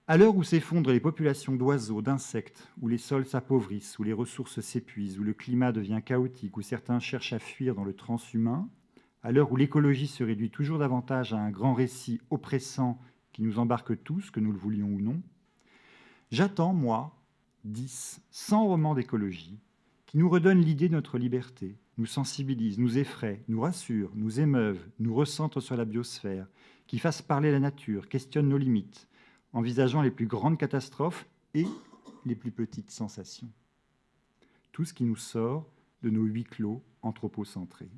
À l'heure où s'effondrent les populations d'oiseaux, d'insectes, où les sols s'appauvrissent, où les ressources s'épuisent, où le climat devient chaotique, où certains cherchent à fuir dans le transhumain, à l'heure où l'écologie se réduit toujours davantage à un grand récit oppressant qui nous embarque tous, que nous le voulions ou non, J'attends, moi, 10, 100 romans d'écologie qui nous redonnent l'idée de notre liberté, nous sensibilisent, nous effraient, nous rassurent, nous émeuvent, nous recentrent sur la biosphère, qui fassent parler la nature, questionnent nos limites, envisageant les plus grandes catastrophes et les plus petites sensations. Tout ce qui nous sort de nos huis clos anthropocentrés.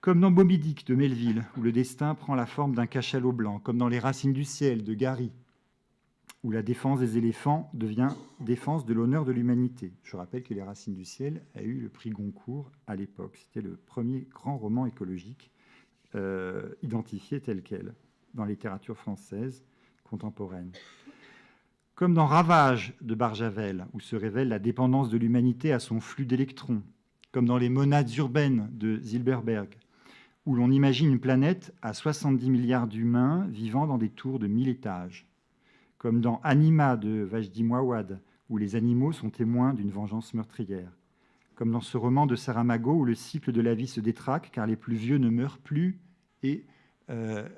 Comme dans Moby Dick de Melville, où le destin prend la forme d'un cachalot blanc, comme dans Les Racines du ciel de Gary, où la défense des éléphants devient défense de l'honneur de l'humanité. Je rappelle que Les Racines du ciel a eu le prix Goncourt à l'époque. C'était le premier grand roman écologique identifié tel quel dans la littérature française contemporaine. Comme dans Ravage de Barjavel, où se révèle la dépendance de l'humanité à son flux d'électrons, comme dans Les Monades urbaines de Zilberberg, où l'on imagine une planète à 70 milliards d'humains vivant dans des tours de 1000 étages, comme dans Anima de Vajdi Mouawad, où les animaux sont témoins d'une vengeance meurtrière, comme dans ce roman de Saramago, où le cycle de la vie se détraque car les plus vieux ne meurent plus et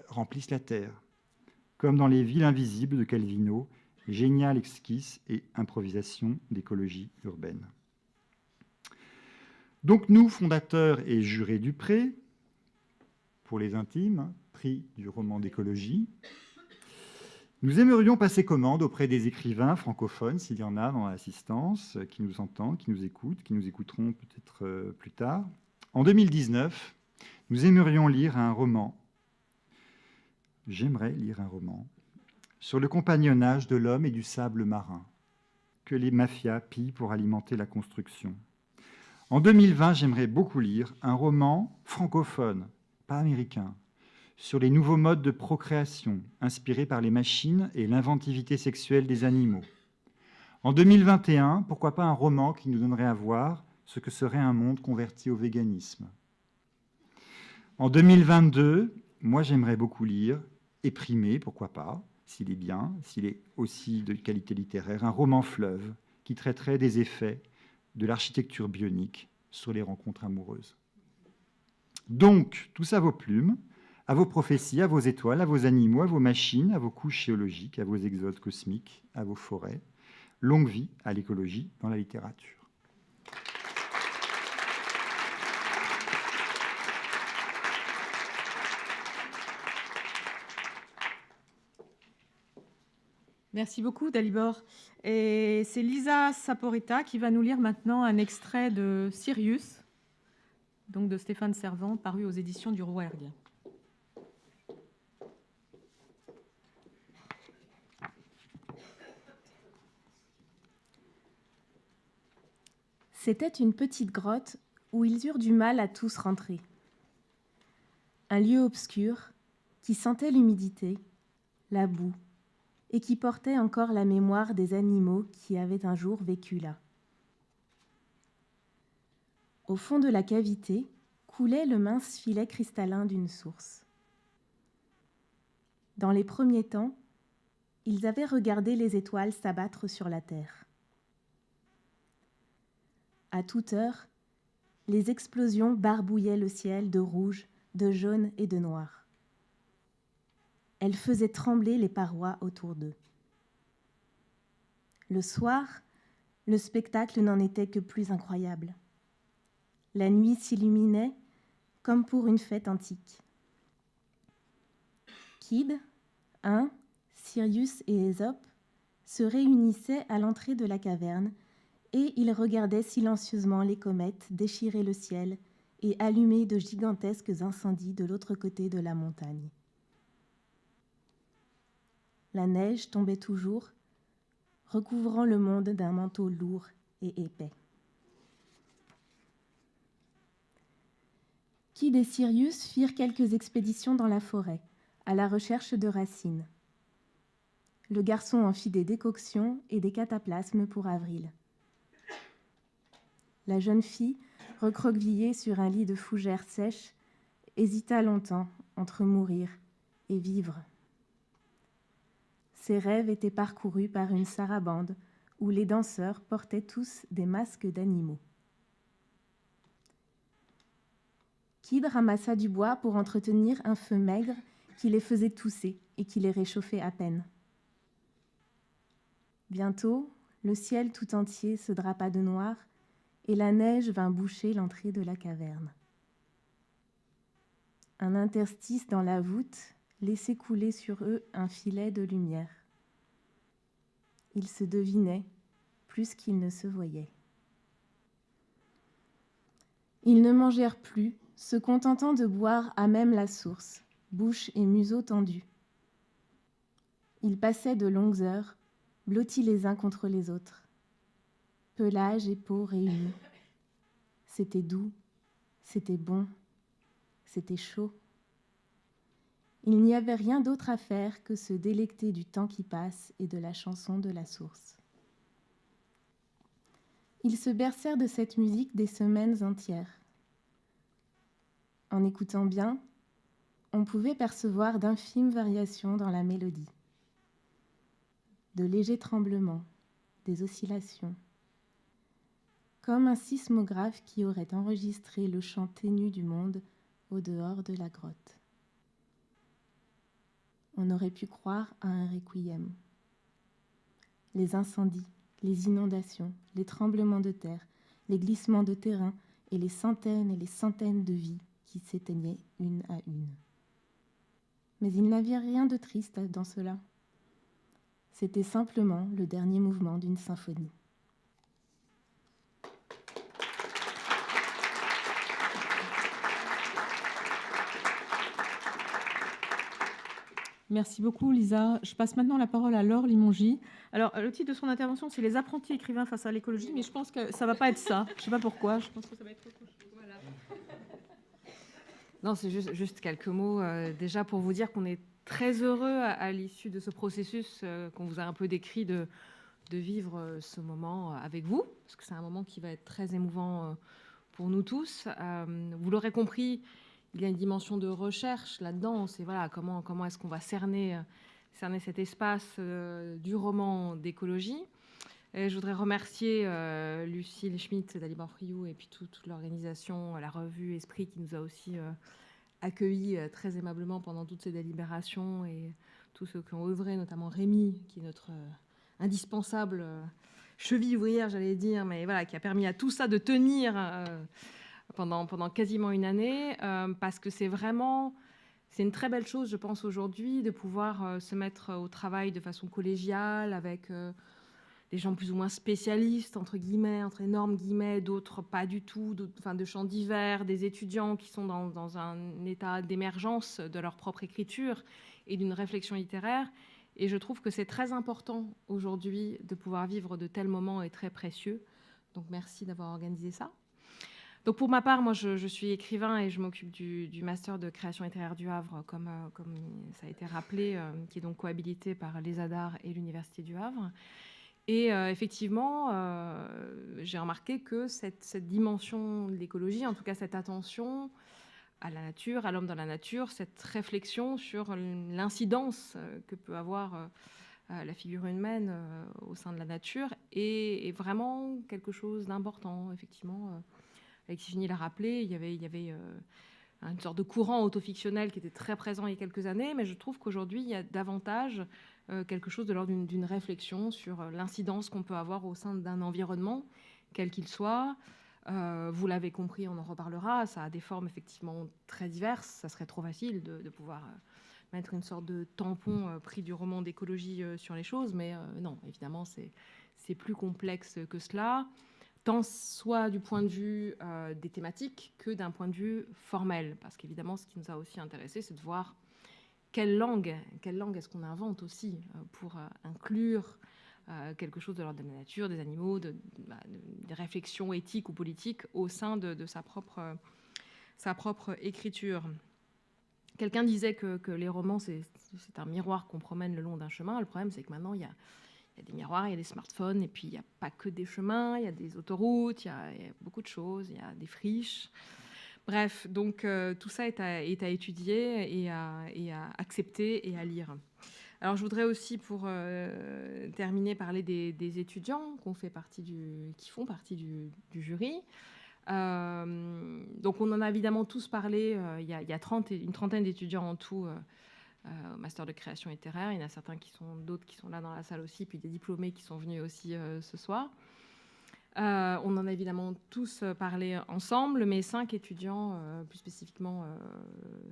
remplissent la terre, comme dans Les Villes invisibles de Calvino, génial esquisse et improvisation d'écologie urbaine. Donc nous, fondateurs et jurés du Pré, pour les intimes, prix du roman d'écologie, nous aimerions passer commande auprès des écrivains francophones, s'il y en a dans l'assistance, qui nous entendent, qui nous écoutent, qui nous écouteront peut-être plus tard. En 2019, nous aimerions lire un roman, j'aimerais lire un roman, sur le compagnonnage de l'homme et du sable marin, que les mafias pillent pour alimenter la construction. En 2020, j'aimerais beaucoup lire un roman francophone, pas américain, sur les nouveaux modes de procréation inspirés par les machines et l'inventivité sexuelle des animaux. En 2021, pourquoi pas un roman qui nous donnerait à voir ce que serait un monde converti au véganisme. En 2022, moi j'aimerais beaucoup lire, Éprimé, pourquoi pas, s'il est bien, s'il est aussi de qualité littéraire, un roman fleuve qui traiterait des effets de l'architecture bionique sur les rencontres amoureuses. Donc, tout ça à vos plumes, à vos prophéties, à vos étoiles, à vos animaux, à vos machines, à vos couches géologiques, à vos exodes cosmiques, à vos forêts. Longue vie à l'écologie dans la littérature. Merci beaucoup, Dalibor. Et c'est Lisa Saporita qui va nous lire maintenant un extrait de Sirius, donc de Stéphane Servant, paru aux éditions du Rouergue. C'était une petite grotte où ils eurent du mal à tous rentrer. Un lieu obscur qui sentait l'humidité, la boue, et qui portait encore la mémoire des animaux qui avaient un jour vécu là. Au fond de la cavité coulait le mince filet cristallin d'une source. Dans les premiers temps, ils avaient regardé les étoiles s'abattre sur la terre. À toute heure, les explosions barbouillaient le ciel de rouge, de jaune et de noir. Elles faisaient trembler les parois autour d'eux. Le soir, le spectacle n'en était que plus incroyable. La nuit s'illuminait comme pour une fête antique. Kid, Sirius et Ésope se réunissaient à l'entrée de la caverne et ils regardaient silencieusement les comètes déchirer le ciel et allumer de gigantesques incendies de l'autre côté de la montagne. La neige tombait toujours, recouvrant le monde d'un manteau lourd et épais. Kid et Sirius firent quelques expéditions dans la forêt, à la recherche de racines. Le garçon en fit des décoctions et des cataplasmes pour Avril. La jeune fille, recroquevillée sur un lit de fougères sèches, hésita longtemps entre mourir et vivre. Ses rêves étaient parcourus par une sarabande où les danseurs portaient tous des masques d'animaux. Kid ramassa du bois pour entretenir un feu maigre qui les faisait tousser et qui les réchauffait à peine. Bientôt, le ciel tout entier se drapa de noir et la neige vint boucher l'entrée de la caverne. Un interstice dans la voûte laissait couler sur eux un filet de lumière. Ils se devinaient plus qu'ils ne se voyaient. Ils ne mangèrent plus, se contentant de boire à même la source, bouche et museau tendus. Ils passaient de longues heures, blottis les uns contre les autres. Pelage et peau réunis. C'était doux, c'était bon, c'était chaud. Il n'y avait rien d'autre à faire que se délecter du temps qui passe et de la chanson de la source. Ils se bercèrent de cette musique des semaines entières. En écoutant bien, on pouvait percevoir d'infimes variations dans la mélodie. De légers tremblements, des oscillations. Comme un sismographe qui aurait enregistré le chant ténu du monde au dehors de la grotte. On aurait pu croire à un requiem. Les incendies, les inondations, les tremblements de terre, les glissements de terrain et les centaines de vies qui s'éteignaient une à une. Mais il n'avait rien de triste dans cela. C'était simplement le dernier mouvement d'une symphonie. Merci beaucoup, Lisa. Je passe maintenant la parole à Laure Limongi. Alors, le titre de son intervention, c'est « Les apprentis écrivains face à l'écologie », mais je pense que ça ne va pas être ça. Je ne sais pas pourquoi. Je pense que ça va être autre chose. Voilà. Non, c'est juste quelques mots. Déjà, pour vous dire qu'on est très heureux à l'issue de ce processus qu'on vous a un peu décrit de vivre ce moment avec vous, parce que c'est un moment qui va être très émouvant pour nous tous. Vous l'aurez compris, il y a une dimension de recherche là-dedans. C'est voilà, comment est-ce qu'on va cerner cet espace du roman d'écologie. Et je voudrais remercier Lucille Schmitt d'Alibor Friou et puis toute l'organisation, la revue Esprit qui nous a aussi accueillis très aimablement pendant toutes ces délibérations et tous ceux qui ont œuvré, notamment Rémi, qui est notre indispensable cheville ouvrière, j'allais dire, mais voilà, qui a permis à tout ça de tenir pendant quasiment une année, parce que c'est une très belle chose, je pense, aujourd'hui, de pouvoir se mettre au travail de façon collégiale avec des gens plus ou moins spécialistes, entre énormes guillemets, d'autres pas du tout, de champs divers, des étudiants qui sont dans un état d'émergence de leur propre écriture et d'une réflexion littéraire. Et je trouve que c'est très important aujourd'hui de pouvoir vivre de tels moments et très précieux. Donc merci d'avoir organisé ça. Donc pour ma part, moi je suis écrivain et je m'occupe du master de création littéraire du Havre, comme ça a été rappelé, qui est donc cohabilité par l'ESADAR et l'Université du Havre. Et effectivement, j'ai remarqué que cette dimension de l'écologie, en tout cas cette attention à la nature, à l'homme dans la nature, cette réflexion sur l'incidence que peut avoir la figure humaine au sein de la nature est vraiment quelque chose d'important, effectivement. Alexis Fini l'a rappelé, il y avait une sorte de courant autofictionnel qui était très présent il y a quelques années, mais je trouve qu'aujourd'hui, il y a davantage quelque chose de l'ordre d'une réflexion sur l'incidence qu'on peut avoir au sein d'un environnement, quel qu'il soit. Vous l'avez compris, on en reparlera, ça a des formes effectivement très diverses. Ça serait trop facile de pouvoir mettre une sorte de tampon pris du roman d'écologie sur les choses, mais non, évidemment, c'est plus complexe que cela, tant soit du point de vue des thématiques que d'un point de vue formel, parce qu'évidemment, ce qui nous a aussi intéressé, c'est de voir quelle langue est-ce qu'on invente aussi pour inclure quelque chose de l'ordre de la nature, des animaux, des réflexions éthiques ou politiques au sein de sa propre écriture. Quelqu'un disait que les romans, c'est un miroir qu'on promène le long d'un chemin. Le problème, c'est que maintenant, il y a des miroirs, il y a des smartphones, et puis il n'y a pas que des chemins, il y a des autoroutes, il y a beaucoup de choses, il y a des friches. Bref, donc tout ça est à étudier et à accepter et à lire. Alors, je voudrais aussi, pour terminer, parler des étudiants qui font partie du jury. Donc, on en a évidemment tous parlé. Il y a une trentaine d'étudiants en tout au master de création littéraire. Il y en a certains d'autres qui sont là dans la salle aussi, puis des diplômés qui sont venus aussi ce soir. On en a évidemment tous parlé ensemble, mais 5 étudiants, plus spécifiquement,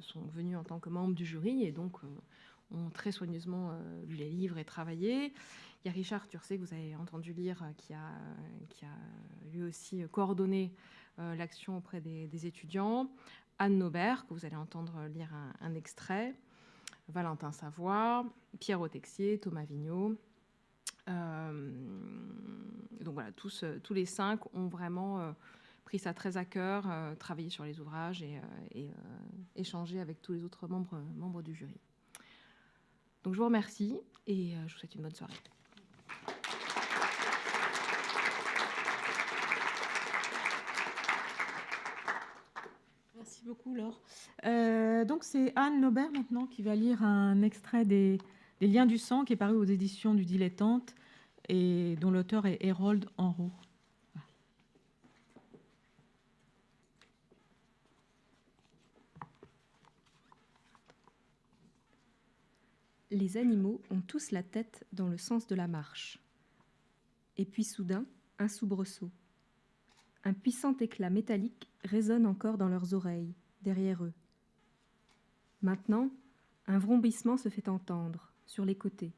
sont venus en tant que membres du jury et donc ont très soigneusement lu les livres et travaillé. Il y a Richard Turcé, que vous avez entendu lire, qui a lui aussi coordonné l'action auprès des étudiants. Anne Naubert, que vous allez entendre lire un extrait. Valentin Savoie, Pierre Autexier, Thomas Vigneault. Donc voilà, tous les 5 ont vraiment pris ça très à cœur, travaillé sur les ouvrages et échangé avec tous les autres membres du jury. Donc je vous remercie et je vous souhaite une bonne soirée. Merci beaucoup, Laure. Donc c'est Anne Naubert maintenant qui va lire un extrait des Liens du sang qui est paru aux éditions du Dilettante et dont l'auteur est Hérold Enroux. Les animaux ont tous la tête dans le sens de la marche. Et puis soudain, un soubresaut. Un puissant éclat métallique résonne encore dans leurs oreilles, derrière eux. Maintenant, un vrombissement se fait entendre, sur les côtés,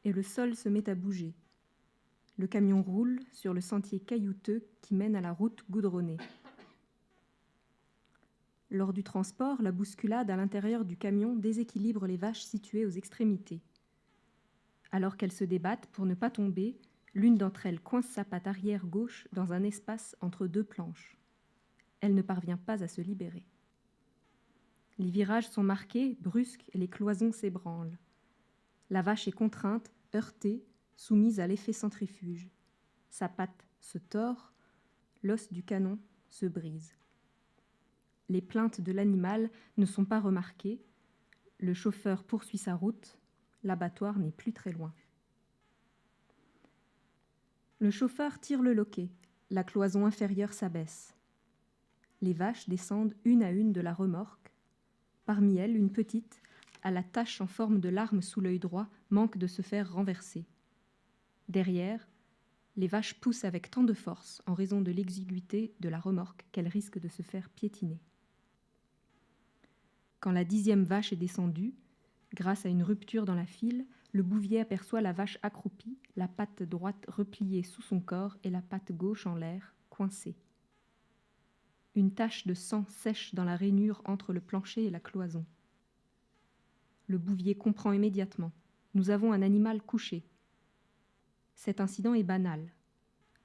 et le sol se met à bouger. Le camion roule sur le sentier caillouteux qui mène à la route goudronnée. Lors du transport, la bousculade à l'intérieur du camion déséquilibre les vaches situées aux extrémités. Alors qu'elles se débattent pour ne pas tomber, l'une d'entre elles coince sa patte arrière gauche dans un espace entre 2 planches. Elle ne parvient pas à se libérer. Les virages sont marqués, brusques, et les cloisons s'ébranlent. La vache est contrainte, heurtée, soumise à l'effet centrifuge. Sa patte se tord, l'os du canon se brise. Les plaintes de l'animal ne sont pas remarquées. Le chauffeur poursuit sa route. L'abattoir n'est plus très loin. Le chauffeur tire le loquet. La cloison inférieure s'abaisse. Les vaches descendent une à une de la remorque. Parmi elles, une petite, à la tache en forme de larme sous l'œil droit, manque de se faire renverser. Derrière, les vaches poussent avec tant de force en raison de l'exiguïté de la remorque qu'elles risquent de se faire piétiner. Quand la 10e vache est descendue, grâce à une rupture dans la file, le bouvier aperçoit la vache accroupie, la patte droite repliée sous son corps et la patte gauche en l'air, coincée. Une tache de sang sèche dans la rainure entre le plancher et la cloison. Le bouvier comprend immédiatement. Nous avons un animal couché. Cet incident est banal.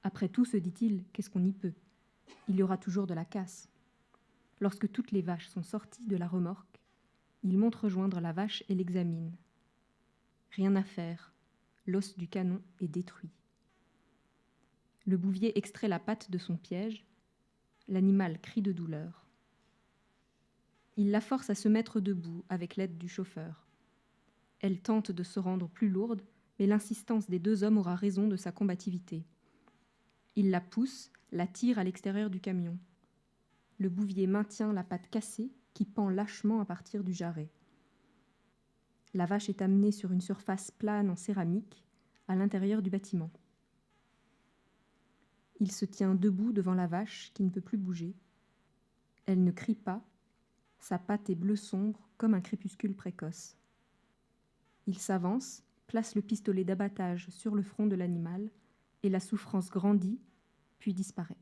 Après tout, se dit-il, qu'est-ce qu'on y peut? Il y aura toujours de la casse. Lorsque toutes les vaches sont sorties de la remorque, il monte rejoindre la vache et l'examine. Rien à faire. L'os du canon est détruit. Le bouvier extrait la patte de son piège. L'animal crie de douleur. Il la force à se mettre debout avec l'aide du chauffeur. Elle tente de se rendre plus lourde, mais l'insistance des 2 hommes aura raison de sa combativité. Il la pousse, la tire à l'extérieur du camion. Le bouvier maintient la patte cassée qui pend lâchement à partir du jarret. La vache est amenée sur une surface plane en céramique à l'intérieur du bâtiment. Il se tient debout devant la vache qui ne peut plus bouger. Elle ne crie pas. Sa patte est bleu sombre comme un crépuscule précoce. Il s'avance, place le pistolet d'abattage sur le front de l'animal et la souffrance grandit, puis disparaît.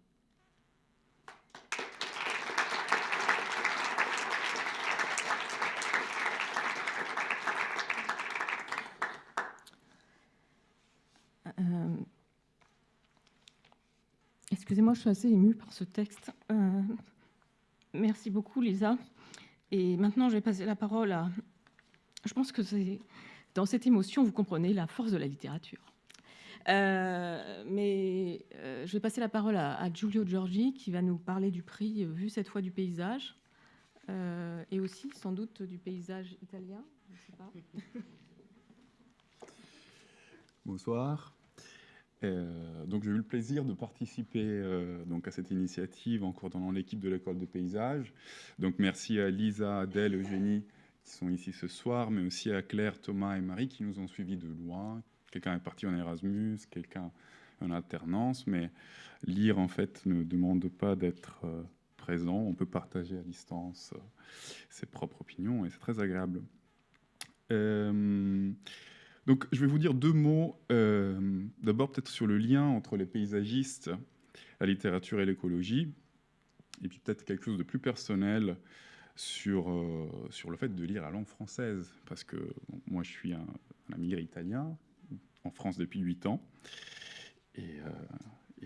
Excusez-moi, je suis assez émue par ce texte. Merci beaucoup, Lisa. Et maintenant, je vais passer la parole à... Je pense que c'est dans cette émotion, vous comprenez la force de la littérature. Je vais passer la parole à Giulio Giorgi, qui va nous parler du prix Vue cette fois du paysage, et aussi, sans doute, du paysage italien. Je ne sais pas. Bonsoir. Donc j'ai eu le plaisir de participer donc à cette initiative en coordonnant l'équipe de l'école de paysage. Donc merci à Lisa, Adèle, Eugénie qui sont ici ce soir, mais aussi à Claire, Thomas et Marie qui nous ont suivis de loin. Quelqu'un est parti en Erasmus, quelqu'un en alternance, mais lire, en fait, ne demande pas d'être présent. On peut partager à distance ses propres opinions, et c'est très agréable. Donc, je vais vous dire 2 mots. D'abord, peut-être sur le lien entre les paysagistes, la littérature et l'écologie, et puis peut-être quelque chose de plus personnel sur le fait de lire la langue française, parce que moi, je suis un immigré italien, en France depuis 8 ans, et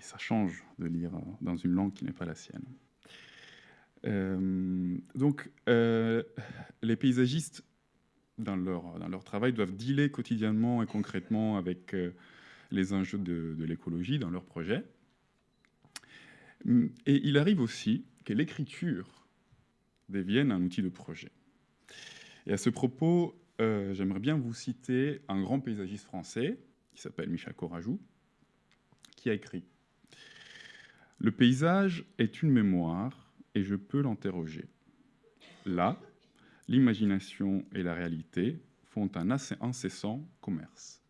ça change de lire dans une langue qui n'est pas la sienne. Donc, les paysagistes, dans leur travail, doivent dealer quotidiennement et concrètement avec les enjeux de l'écologie dans leur projet. Et il arrive aussi que l'écriture devienne un outil de projet. Et à ce propos, j'aimerais bien vous citer un grand paysagiste français qui s'appelle Michel Corajou, qui a écrit « Le paysage est une mémoire et je peux l'interroger. Là, l'imagination et la réalité font un incessant commerce. »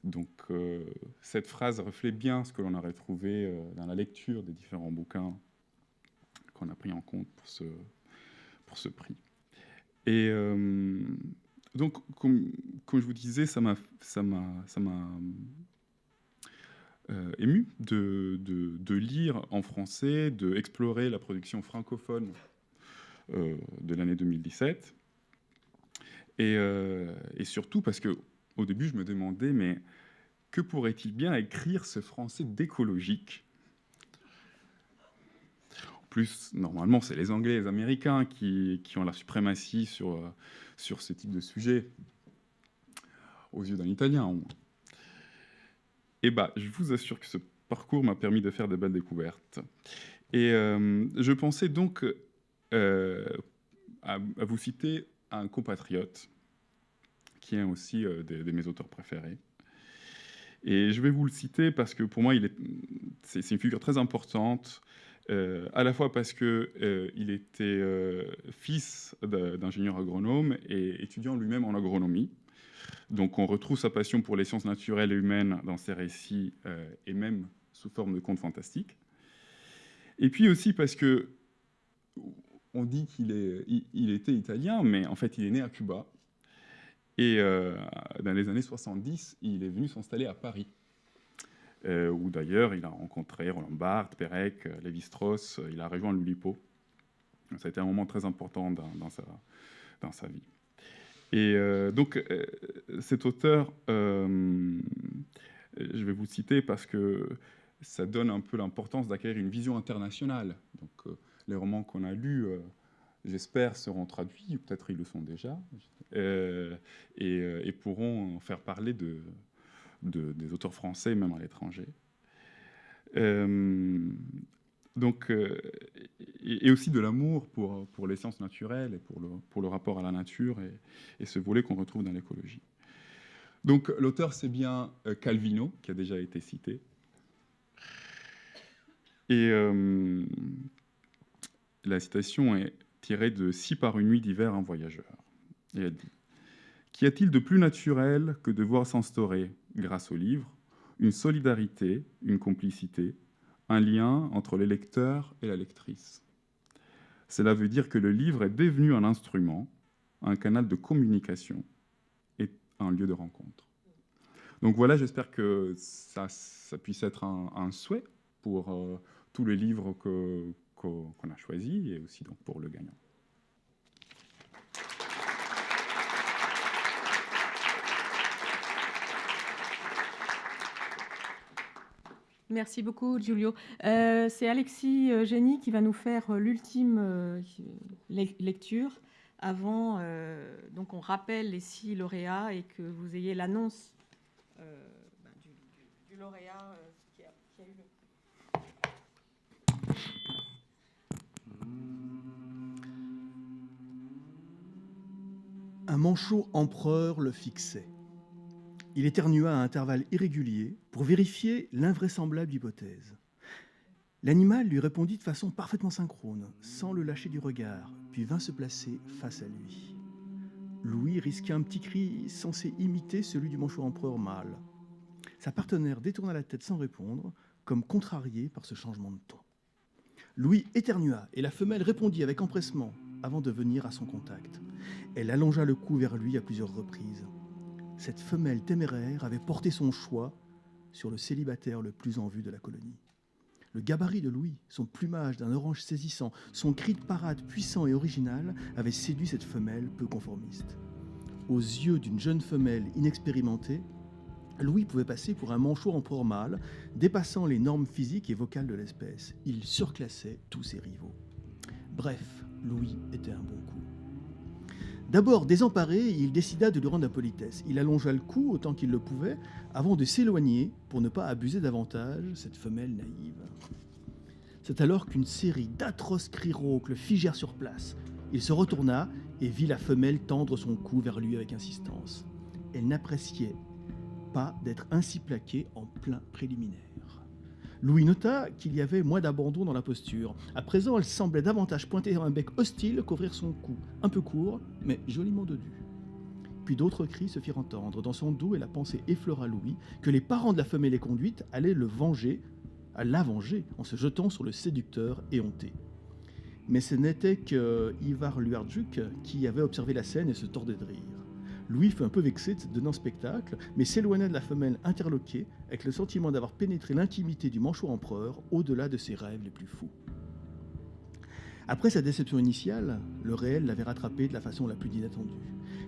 Donc, cette phrase reflète bien ce que l'on aurait trouvé dans la lecture des différents bouquins qu'on a pris en compte pour ce prix. Et donc, comme je vous disais, ça m'a ému de lire en français, d'explorer la production francophone de l'année 2017. Et surtout parce qu'au début, je me demandais, mais que pourrait-il bien écrire ce français d'écologique ? En plus, normalement, c'est les Anglais et les Américains qui ont la suprématie sur ce type de sujet, aux yeux d'un Italien, au moins. Et je vous assure que ce parcours m'a permis de faire de belles découvertes. Et je pensais donc à vous citer un compatriote, qui est aussi de mes auteurs préférés. Et je vais vous le citer parce que pour moi, c'est une figure très importante, à la fois parce qu'il était fils d'ingénieur agronome et étudiant lui-même en agronomie. Donc on retrouve sa passion pour les sciences naturelles et humaines dans ses récits, et même sous forme de contes fantastiques. Et puis aussi parce que on dit qu'il était italien, mais en fait il est né à Cuba. Et dans les années 70, il est venu s'installer à Paris, où d'ailleurs il a rencontré Roland Barthes, Pérec, Lévi-Strauss, il a rejoint l'Oulipo. Ça a été un moment très important dans sa vie. Et donc cet auteur, je vais vous citer parce que ça donne un peu l'importance d'acquérir une vision internationale. Donc les romans qu'on a lus, j'espère, seront traduits, ou peut-être ils le sont déjà, et pourront faire parler des auteurs français, même à l'étranger. Donc, et aussi de l'amour pour les sciences naturelles et pour le rapport à la nature et ce volet qu'on retrouve dans l'écologie. Donc l'auteur, c'est bien Calvino, qui a déjà été cité. Et la citation est tirée de « Si par une nuit d'hiver un voyageur ». Et elle dit « Qu'y a-t-il de plus naturel que de voir s'instaurer, grâce au livre, une solidarité, une complicité, un lien entre les lecteurs et la lectrice. Cela veut dire que le livre est devenu un instrument, un canal de communication et un lieu de rencontre. » Donc voilà, j'espère que ça puisse être un souhait pour tous les livres qu'on a choisis et aussi donc pour le gagnant. Merci beaucoup, Giulio. C'est Alexis Génie qui va nous faire l'ultime lecture. Avant, donc on rappelle les 6 lauréats et que vous ayez l'annonce du lauréat qui a eu le prix. Un manchot empereur le fixait. Il éternua à intervalles irréguliers pour vérifier l'invraisemblable hypothèse. L'animal lui répondit de façon parfaitement synchrone, sans le lâcher du regard, puis vint se placer face à lui. Louis risquait un petit cri censé imiter celui du manchot empereur mâle. Sa partenaire détourna la tête sans répondre, comme contrariée par ce changement de ton. Louis éternua et la femelle répondit avec empressement avant de venir à son contact. Elle allongea le cou vers lui à plusieurs reprises. Cette femelle téméraire avait porté son choix sur le célibataire le plus en vue de la colonie. Le gabarit de Louis, son plumage d'un orange saisissant, son cri de parade puissant et original avaient séduit cette femelle peu conformiste. Aux yeux d'une jeune femelle inexpérimentée, Louis pouvait passer pour un manchot empereur mâle, dépassant les normes physiques et vocales de l'espèce. Il surclassait tous ses rivaux. Bref, Louis était un bon coup. D'abord désemparé, il décida de lui rendre la politesse. Il allongea le cou autant qu'il le pouvait, avant de s'éloigner pour ne pas abuser davantage cette femelle naïve. C'est alors qu'une série d'atroces cris rauques le figèrent sur place. Il se retourna et vit la femelle tendre son cou vers lui avec insistance. Elle n'appréciait pas d'être ainsi plaquée en plein préliminaire. Louis nota qu'il y avait moins d'abandon dans la posture. À présent, elle semblait davantage pointer un bec hostile qu'ouvrir son cou, un peu court, mais joliment dodu. Puis d'autres cris se firent entendre dans son dos et la pensée effleura Louis que les parents de la femelle et conduite allaient la venger en se jetant sur le séducteur éhonté. Mais ce n'était que Ivar Luardjuk qui avait observé la scène et se tordait de rire. Louis fut un peu vexé de ce donnant spectacle, mais s'éloigna de la femelle interloquée avec le sentiment d'avoir pénétré l'intimité du manchot empereur au-delà de ses rêves les plus fous. Après sa déception initiale, le réel l'avait rattrapé de la façon la plus inattendue.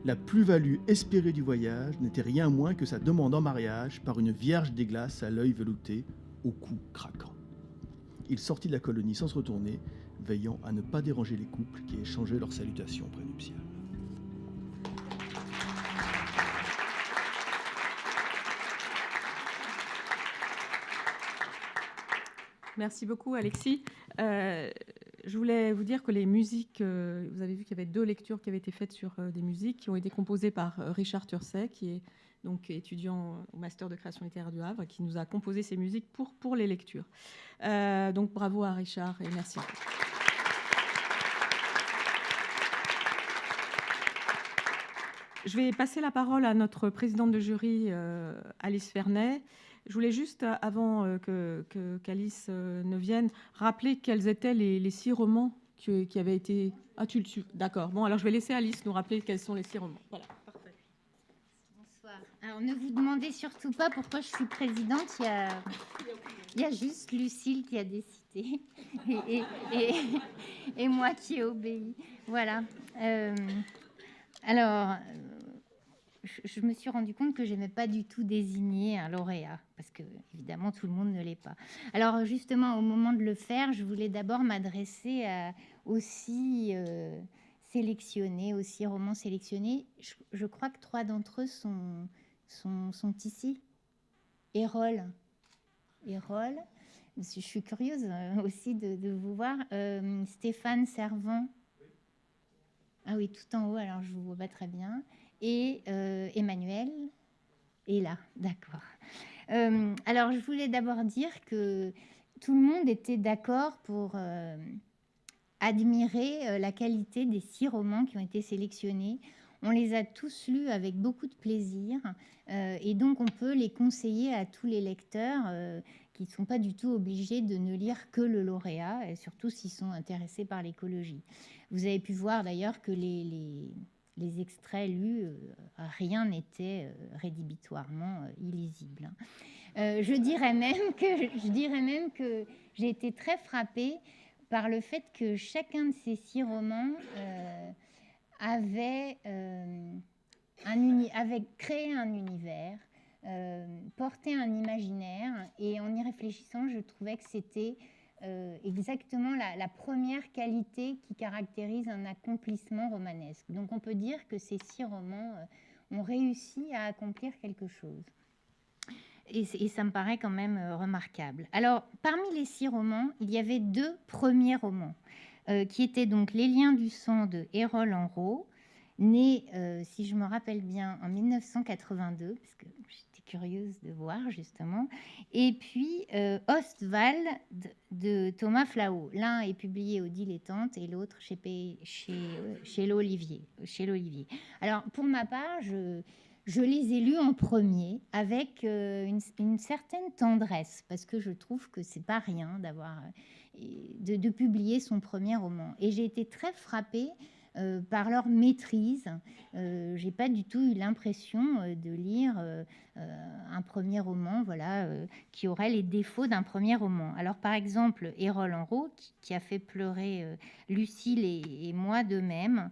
La plus-value espérée du voyage n'était rien moins que sa demande en mariage par une vierge des glaces à l'œil velouté, au cou craquant. Il sortit de la colonie sans se retourner, veillant à ne pas déranger les couples qui échangeaient leurs salutations prénuptiales. Merci beaucoup, Alexis. Je voulais vous dire que les musiques, vous avez vu qu'il y avait 2 lectures qui avaient été faites sur des musiques qui ont été composées par Richard Turcet, qui est donc étudiant au Master de création littéraire du Havre, qui nous a composé ces musiques pour les lectures. Donc bravo à Richard et merci. Je vais passer la parole à notre présidente de jury, Alice Vernet. Je voulais juste, avant qu'Alice ne vienne, rappeler quels étaient les 6 romans qui avaient été... Ah, tu le suis. D'accord. Bon, alors je vais laisser Alice nous rappeler quels sont les 6 romans. Voilà. Parfait. Bonsoir. Alors, ne vous demandez surtout pas pourquoi je suis présidente. Il y a juste Lucille qui a décidé et moi qui ai obéi. Voilà. Alors... je me suis rendu compte que je n'aimais pas du tout désigner un lauréat, parce que, évidemment, tout le monde ne l'est pas. Alors, justement, au moment de le faire, je voulais d'abord m'adresser aux 6 sélectionnés, aux 6 romans sélectionnés. Je crois que 3 d'entre eux sont ici. Hérol. Je suis curieuse aussi de vous voir. Stéphane Servant. Ah oui, tout en haut, alors je ne vous vois pas très bien. Et Emmanuel est là, d'accord. Alors, je voulais d'abord dire que tout le monde était d'accord pour admirer la qualité des 6 romans qui ont été sélectionnés. On les a tous lus avec beaucoup de plaisir et donc on peut les conseiller à tous les lecteurs qui ne sont pas du tout obligés de ne lire que le lauréat, et surtout s'ils sont intéressés par l'écologie. Vous avez pu voir d'ailleurs que les extraits lus, rien n'était rédhibitoirement illisible. Je dirais même que j'ai été très frappée par le fait que chacun de ces 6 romans avait créé un univers, porté un imaginaire, et en y réfléchissant, je trouvais que c'était exactement la première qualité qui caractérise un accomplissement romanesque. Donc on peut dire que ces 6 romans ont réussi à accomplir quelque chose. Et ça me paraît quand même remarquable. Alors, parmi les 6 romans, il y avait 2 premiers romans, qui étaient donc Les liens du sang de Hérol Henrot, né, si je me rappelle bien, en 1982, parce que j'étais curieuse de voir, justement. Et puis, Ostwald de Thomas Flao. L'un est publié au Dilettante et l'autre chez l'Olivier. Alors, pour ma part, je les ai lus en premier avec une certaine tendresse, parce que je trouve que c'est pas rien de publier son premier roman. Et j'ai été très frappée par leur maîtrise. J'ai pas du tout eu l'impression de lire un premier roman, qui aurait les défauts d'un premier roman. Alors, par exemple, Erol Enro, qui a fait pleurer Lucille et moi de même.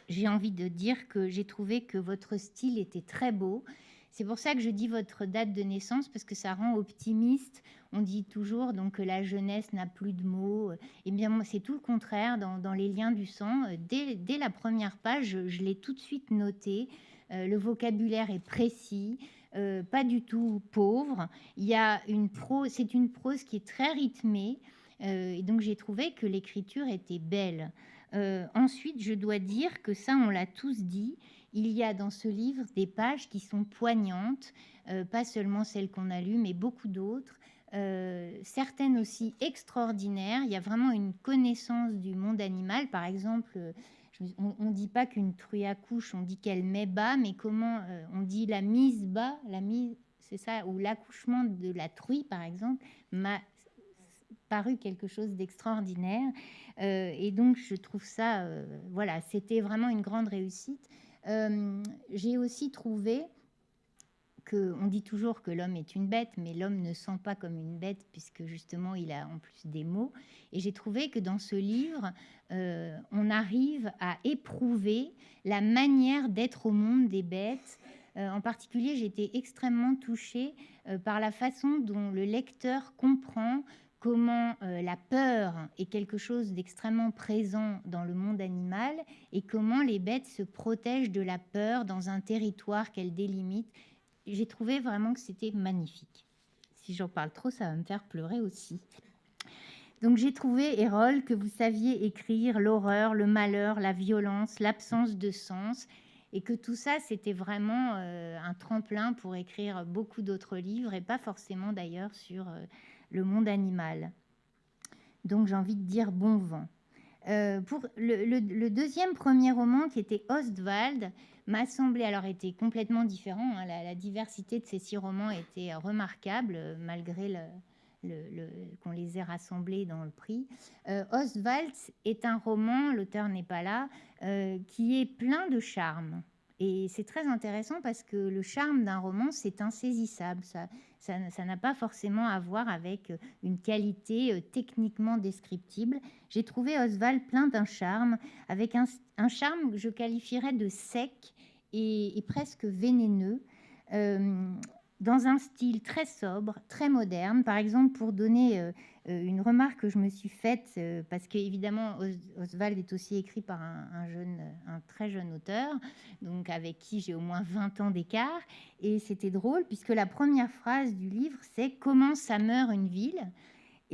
J'ai envie de dire que j'ai trouvé que votre style était très beau. C'est pour ça que je dis votre date de naissance, parce que ça rend optimiste. On dit toujours donc, que la jeunesse n'a plus de mots. Eh bien, moi, c'est tout le contraire dans Les liens du sang. Dès la première page, je l'ai tout de suite noté. Le vocabulaire est précis, pas du tout pauvre. C'est une prose qui est très rythmée. Et donc, j'ai trouvé que l'écriture était belle. Ensuite, je dois dire que ça, on l'a tous dit, il y a dans ce livre des pages qui sont poignantes, pas seulement celles qu'on a lues, mais beaucoup d'autres, certaines aussi extraordinaires. Il y a vraiment une connaissance du monde animal. Par exemple, on ne dit pas qu'une truie accouche, on dit qu'elle met bas, mais comment on dit la mise bas, c'est ça, ou l'accouchement de la truie, par exemple, m'a paru quelque chose d'extraordinaire. Et donc, je trouve ça, c'était vraiment une grande réussite. J'ai aussi trouvé on dit toujours que l'homme est une bête, mais l'homme ne sent pas comme une bête, puisque justement, il a en plus des mots. Et j'ai trouvé que dans ce livre, on arrive à éprouver la manière d'être au monde des bêtes. En particulier, j'ai été extrêmement touchée par la façon dont le lecteur comprend comment la peur est quelque chose d'extrêmement présent dans le monde animal et comment les bêtes se protègent de la peur dans un territoire qu'elles délimitent. J'ai trouvé vraiment que c'était magnifique. Si j'en parle trop, ça va me faire pleurer aussi. Donc j'ai trouvé, Erol, que vous saviez écrire l'horreur, le malheur, la violence, l'absence de sens, et que tout ça, c'était vraiment un tremplin pour écrire beaucoup d'autres livres, et pas forcément d'ailleurs sur le monde animal. Donc j'ai envie de dire bon vent. Pour le deuxième premier roman, qui était Ostwald, m'a semblé, alors était complètement différent, hein, la diversité de ces 6 romans était remarquable, malgré qu'on les ait rassemblés dans le prix. Ostwald est un roman, l'auteur n'est pas là, qui est plein de charme. Et c'est très intéressant parce que le charme d'un roman, c'est insaisissable. Ça n'a pas forcément à voir avec une qualité techniquement descriptible. J'ai trouvé Ostwald plein d'un charme, avec un charme que je qualifierais de sec et presque vénéneux, dans un style très sobre, très moderne. Par exemple, pour donner une remarque que je me suis faite, parce qu'évidemment, Ostwald est aussi écrit par un très jeune auteur, donc avec qui j'ai au moins 20 ans d'écart. Et c'était drôle, puisque la première phrase du livre, c'est « Comment ça meurt une ville ?»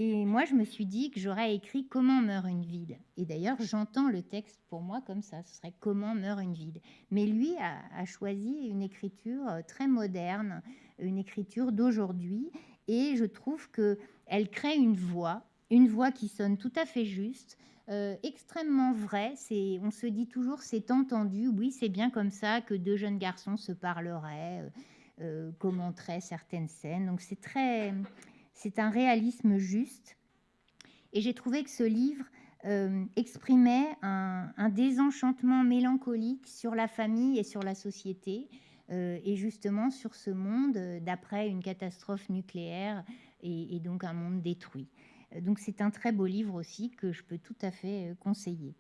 Et moi, je me suis dit que j'aurais écrit « Comment meurt une ville ?» Et d'ailleurs, j'entends le texte pour moi comme ça, ce serait « Comment meurt une ville ?» Mais lui a choisi une écriture très moderne, une écriture d'aujourd'hui, et je trouve qu'elle crée une voix qui sonne tout à fait juste, extrêmement vraie. On se dit toujours, c'est entendu, oui, c'est bien comme ça que 2 jeunes garçons se parleraient, commenteraient certaines scènes. Donc c'est un réalisme juste. Et j'ai trouvé que ce livre exprimait un désenchantement mélancolique sur la famille et sur la société, et justement sur ce monde d'après une catastrophe nucléaire et donc un monde détruit. Donc c'est un très beau livre aussi que je peux tout à fait conseiller.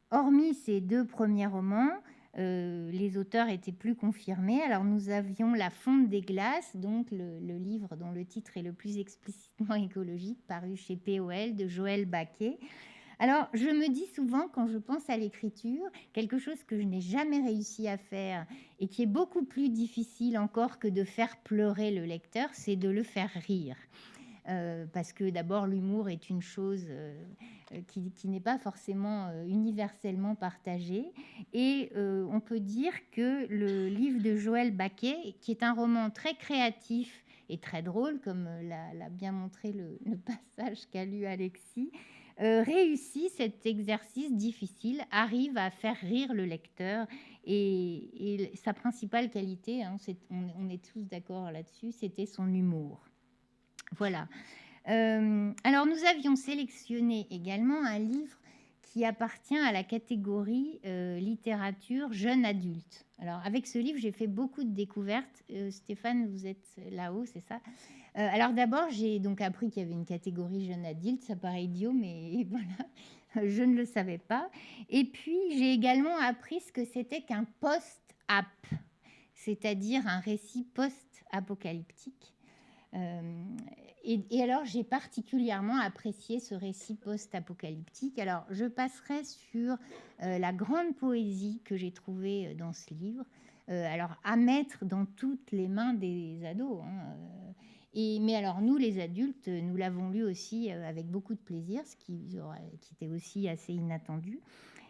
Hormis ces 2 premiers romans, les auteurs étaient plus confirmés. Alors nous avions La Fonte des glaces, donc le livre dont le titre est le plus explicitement écologique, paru chez POL, de Joël Baquet. Alors, je me dis souvent, quand je pense à l'écriture, quelque chose que je n'ai jamais réussi à faire et qui est beaucoup plus difficile encore que de faire pleurer le lecteur, c'est de le faire rire. parce que d'abord l'humour est une chose qui n'est pas forcément universellement partagée. Et on peut dire que le livre de Joël Baquet, qui est un roman très créatif et très drôle, comme l'a bien montré le passage qu'a lu Alexis, réussit cet exercice difficile, arrive à faire rire le lecteur. Et sa principale qualité, hein, on est tous d'accord là-dessus, c'était son humour. Voilà. Alors, nous avions sélectionné également un livre qui appartient à la catégorie littérature jeune adulte. Alors, avec ce livre, j'ai fait beaucoup de découvertes. Stéphane, vous êtes là-haut, c'est ça? Alors, d'abord, j'ai donc appris qu'il y avait une catégorie jeune adulte. Ça paraît idiot, mais voilà, je ne le savais pas. Et puis, j'ai également appris ce que c'était qu'un post-ap, c'est-à-dire un récit post-apocalyptique. Et alors, j'ai particulièrement apprécié ce récit post-apocalyptique. Alors, je passerai sur la grande poésie que j'ai trouvée dans ce livre, alors à mettre dans toutes les mains des ados. Hein. Mais alors, nous, les adultes, nous l'avons lu aussi avec beaucoup de plaisir, ce qui était aussi assez inattendu.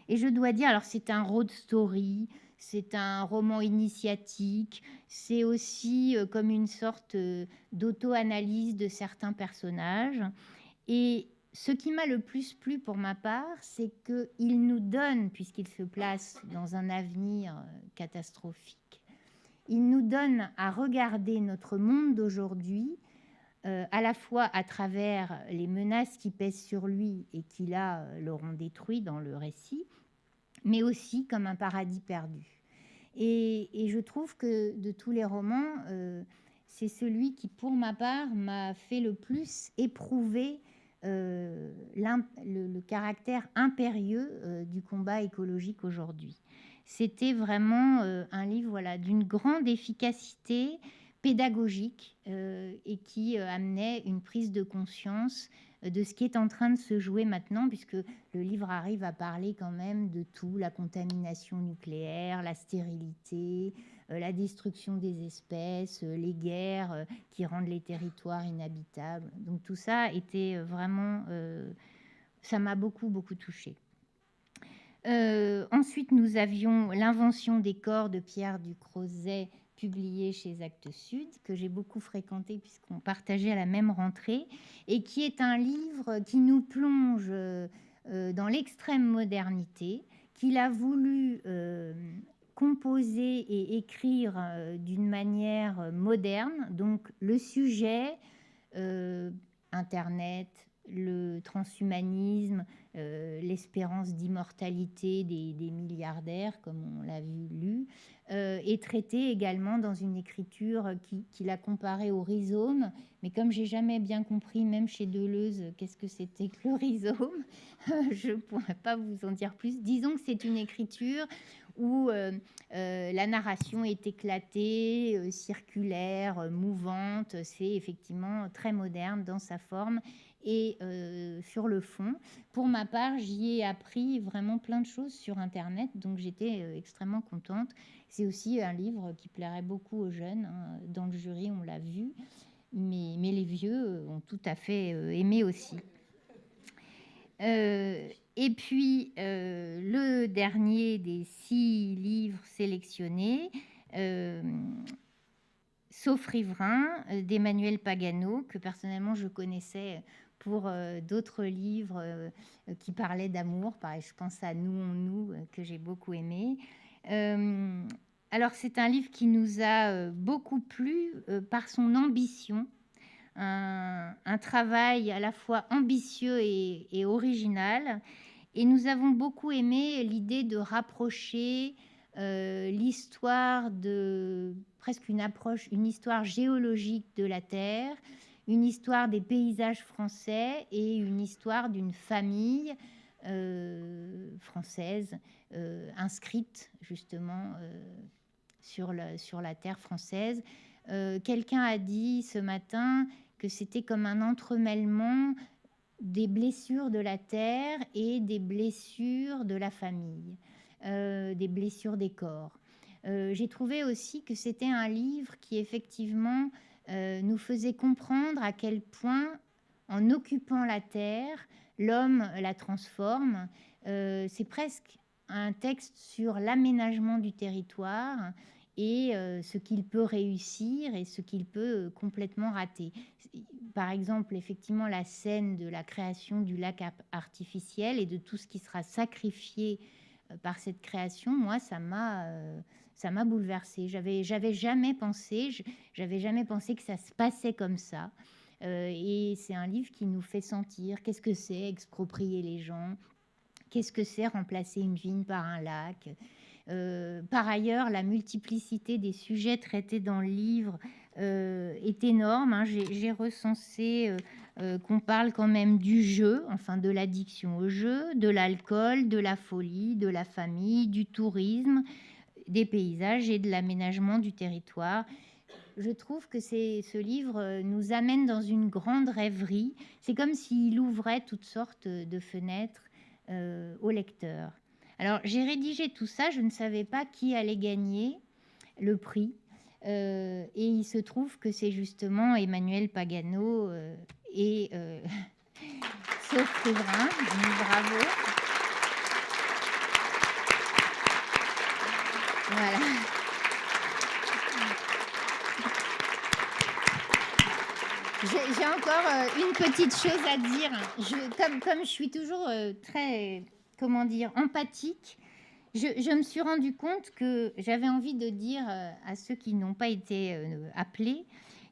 Et je dois dire, alors c'est un road story, c'est un roman initiatique, c'est aussi comme une sorte d'auto-analyse de certains personnages. Et ce qui m'a le plus plu pour ma part, c'est qu'il nous donne, puisqu'il se place dans un avenir catastrophique, il nous donne à regarder notre monde d'aujourd'hui, à la fois à travers les menaces qui pèsent sur lui et qui, là, l'auront détruit dans le récit, mais aussi comme un paradis perdu. Et je trouve que de tous les romans, c'est celui qui, pour ma part, m'a fait le plus éprouver le caractère impérieux du combat écologique aujourd'hui. C'était vraiment un livre, voilà, d'une grande efficacité pédagogique et qui amenait une prise de conscience de ce qui est en train de se jouer maintenant, puisque le livre arrive à parler quand même de tout, la contamination nucléaire, la stérilité, la destruction des espèces, les guerres qui rendent les territoires inhabitables. Donc tout ça était vraiment... ça m'a beaucoup, beaucoup touchée. Ensuite, nous avions L'invention des corps de Pierre Ducrozet, publié chez Actes Sud, que j'ai beaucoup fréquenté puisqu'on partageait à la même rentrée, et qui est un livre qui nous plonge dans l'extrême modernité, qu'il a voulu composer et écrire d'une manière moderne. Donc le sujet, Internet, le transhumanisme, l'espérance d'immortalité des milliardaires, comme on l'a lu, est traité également dans une écriture qui l'a comparé au rhizome. Mais comme j'ai jamais bien compris, même chez Deleuze, qu'est-ce que c'était que le rhizome, je ne pourrais pas vous en dire plus. Disons que c'est une écriture où la narration est éclatée, circulaire, mouvante. C'est effectivement très moderne dans sa forme et sur le fond. Pour ma part, j'y ai appris vraiment plein de choses sur Internet, donc j'étais extrêmement contente. C'est aussi un livre qui plairait beaucoup aux jeunes. Hein. Dans le jury, on l'a vu, mais les vieux ont tout à fait aimé aussi. Et puis, le dernier des 6 livres sélectionnés, Sauf Riverain, d'Emmanuel Pagano, que personnellement je connaissais pour d'autres livres qui parlaient d'amour. Pareil, je pense à Nous on nous, que j'ai beaucoup aimé. Alors, c'est un livre qui nous a beaucoup plu par son ambition. Un travail à la fois ambitieux et original. Et nous avons beaucoup aimé l'idée de rapprocher l'histoire de presque une histoire géologique de la Terre, une histoire des paysages français et une histoire d'une famille française inscrite justement sur la terre française. Quelqu'un a dit ce matin que c'était comme un entremêlement des blessures de la terre et des blessures de la famille, des blessures des corps. J'ai trouvé aussi que c'était un livre qui effectivement nous faisait comprendre à quel point en occupant la terre, l'homme la transforme. C'est presque un texte sur l'aménagement du territoire et ce qu'il peut réussir et ce qu'il peut complètement rater. Par exemple, effectivement, la scène de la création du lac artificiel et de tout ce qui sera sacrifié par cette création, moi, ça m'a bouleversée. J'avais jamais pensé que ça se passait comme ça. Et c'est un livre qui nous fait sentir qu'est-ce que c'est exproprier les gens, qu'est-ce que c'est remplacer une vigne par un lac. Par ailleurs, la multiplicité des sujets traités dans le livre est énorme. Hein. J'ai recensé qu'on parle quand même du jeu, enfin de l'addiction au jeu, de l'alcool, de la folie, de la famille, du tourisme, des paysages et de l'aménagement du territoire. Je trouve que ce livre nous amène dans une grande rêverie. C'est comme s'il ouvrait toutes sortes de fenêtres au lecteur. Alors, j'ai rédigé tout ça, je ne savais pas qui allait gagner le prix. Et il se trouve que c'est justement Emmanuel Pagano et Sauf Riverain. Bravo. Voilà. J'ai encore une petite chose à dire. Comme je suis toujours très, empathique, je me suis rendu compte que j'avais envie de dire à ceux qui n'ont pas été appelés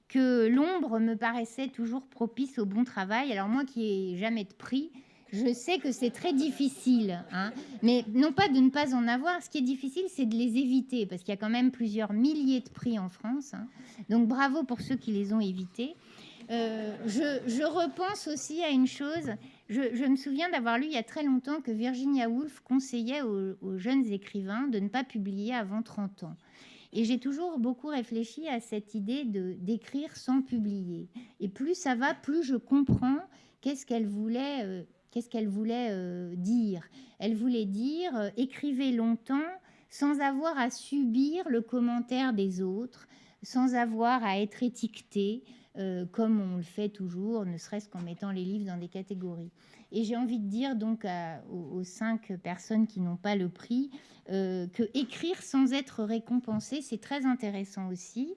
que l'ombre me paraissait toujours propice au bon travail. Alors moi qui n'ai jamais de prix, je sais que c'est très difficile, hein, mais non pas de ne pas en avoir. Ce qui est difficile, c'est de les éviter, parce qu'il y a quand même plusieurs milliers de prix en France. Hein. Donc bravo pour ceux qui les ont évités. Je repense aussi à une chose. Je me souviens d'avoir lu il y a très longtemps que Virginia Woolf conseillait aux jeunes écrivains de ne pas publier avant 30 ans. Et j'ai toujours beaucoup réfléchi à cette idée d'écrire sans publier. Et plus ça va, plus je comprends qu'est-ce qu'elle voulait dire. Elle voulait dire écrivez longtemps sans avoir à subir le commentaire des autres, sans avoir à être étiqueté, comme on le fait toujours, ne serait-ce qu'en mettant les livres dans des catégories. Et j'ai envie de dire donc aux 5 personnes qui n'ont pas le prix que écrire sans être récompensé, c'est très intéressant aussi.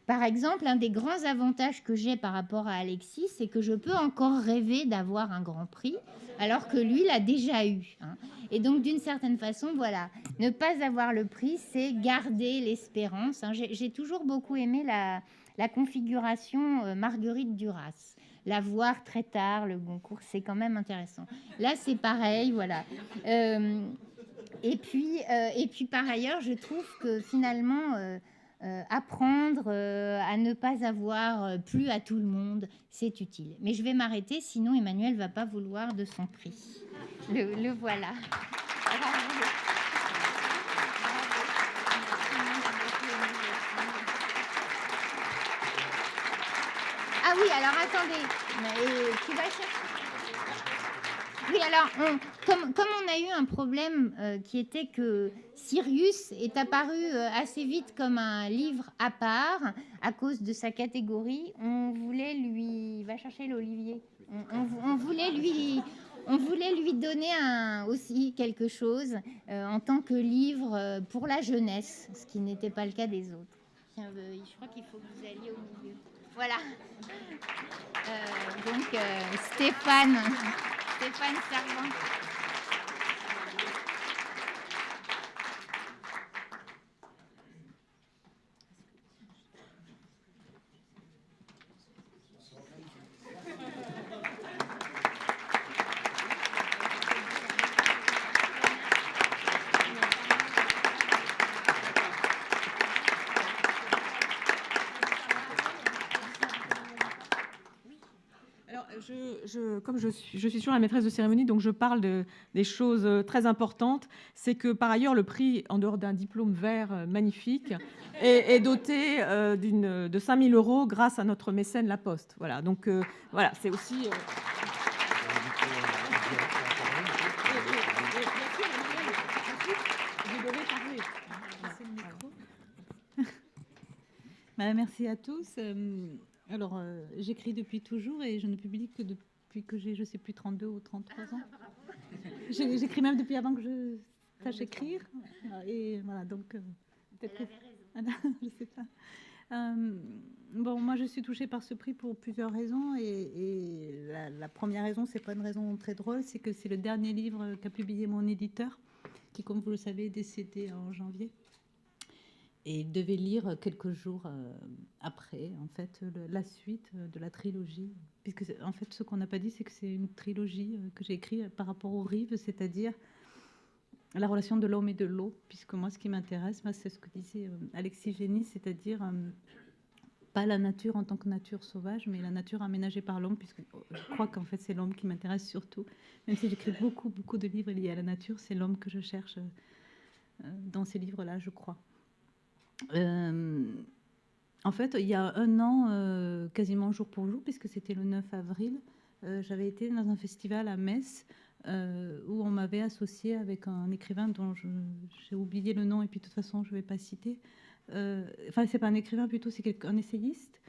Par exemple, un des grands avantages que j'ai par rapport à Alexis, c'est que je peux encore rêver d'avoir un grand prix, alors que lui l'a déjà eu. Hein. Et donc, d'une certaine façon, voilà, ne pas avoir le prix, c'est garder l'espérance. Hein. J'ai toujours beaucoup aimé la configuration Marguerite Duras. La voir très tard, le Goncourt, c'est quand même intéressant. Là, c'est pareil, voilà. Et puis, par ailleurs, je trouve que finalement, apprendre à ne pas avoir plu à tout le monde, c'est utile. Mais je vais m'arrêter, sinon Emmanuel ne va pas vouloir de son prix. Le voilà. Ah oui, alors attendez, tu vas chercher. Oui, alors, comme on a eu un problème qui était que Sirius est apparu assez vite comme un livre à part à cause de sa catégorie, on voulait lui... Va chercher l'Olivier. On voulait lui donner aussi quelque chose en tant que livre pour la jeunesse, ce qui n'était pas le cas des autres. Tiens, je crois qu'il faut que vous alliez au milieu. Voilà. Donc, Stéphane Servant. Comme je suis toujours la maîtresse de cérémonie, donc je parle des choses très importantes. C'est que par ailleurs, le prix, en dehors d'un diplôme vert magnifique, est doté de 5 000 € grâce à notre mécène La Poste. Voilà, donc voilà, c'est aussi... Merci à tous. Alors, j'écris depuis toujours et je ne publie que depuis que j'ai, je sais plus, 32 ou 33 ans. J'écris même depuis avant que je sache écrire. Et voilà, donc peut-être que... Je sais pas. Bon, moi, je suis touchée par ce prix pour plusieurs raisons. Et la première raison, c'est pas une raison très drôle, c'est que c'est le dernier livre qu'a publié mon éditeur, qui, comme vous le savez, est décédé en janvier. Et il devait lire quelques jours après, en fait, la suite de la trilogie. Puisque, en fait, ce qu'on n'a pas dit, c'est que c'est une trilogie que j'ai écrite par rapport aux rives, c'est-à-dire la relation de l'homme et de l'eau. Puisque moi, ce qui m'intéresse, c'est ce que disait Alexis Génie, c'est-à-dire pas la nature en tant que nature sauvage, mais la nature aménagée par l'homme, puisque je crois qu'en fait, c'est l'homme qui m'intéresse surtout. Même si j'écris beaucoup, beaucoup de livres liés à la nature, c'est l'homme que je cherche dans ces livres-là, je crois. En fait, il y a un an, quasiment jour pour jour, puisque c'était le 9 avril, j'avais été dans un festival à Metz où on m'avait associé avec un écrivain dont j'ai oublié le nom et puis de toute façon je ne vais pas citer. Enfin, c'est pas un écrivain, plutôt c'est un essayiste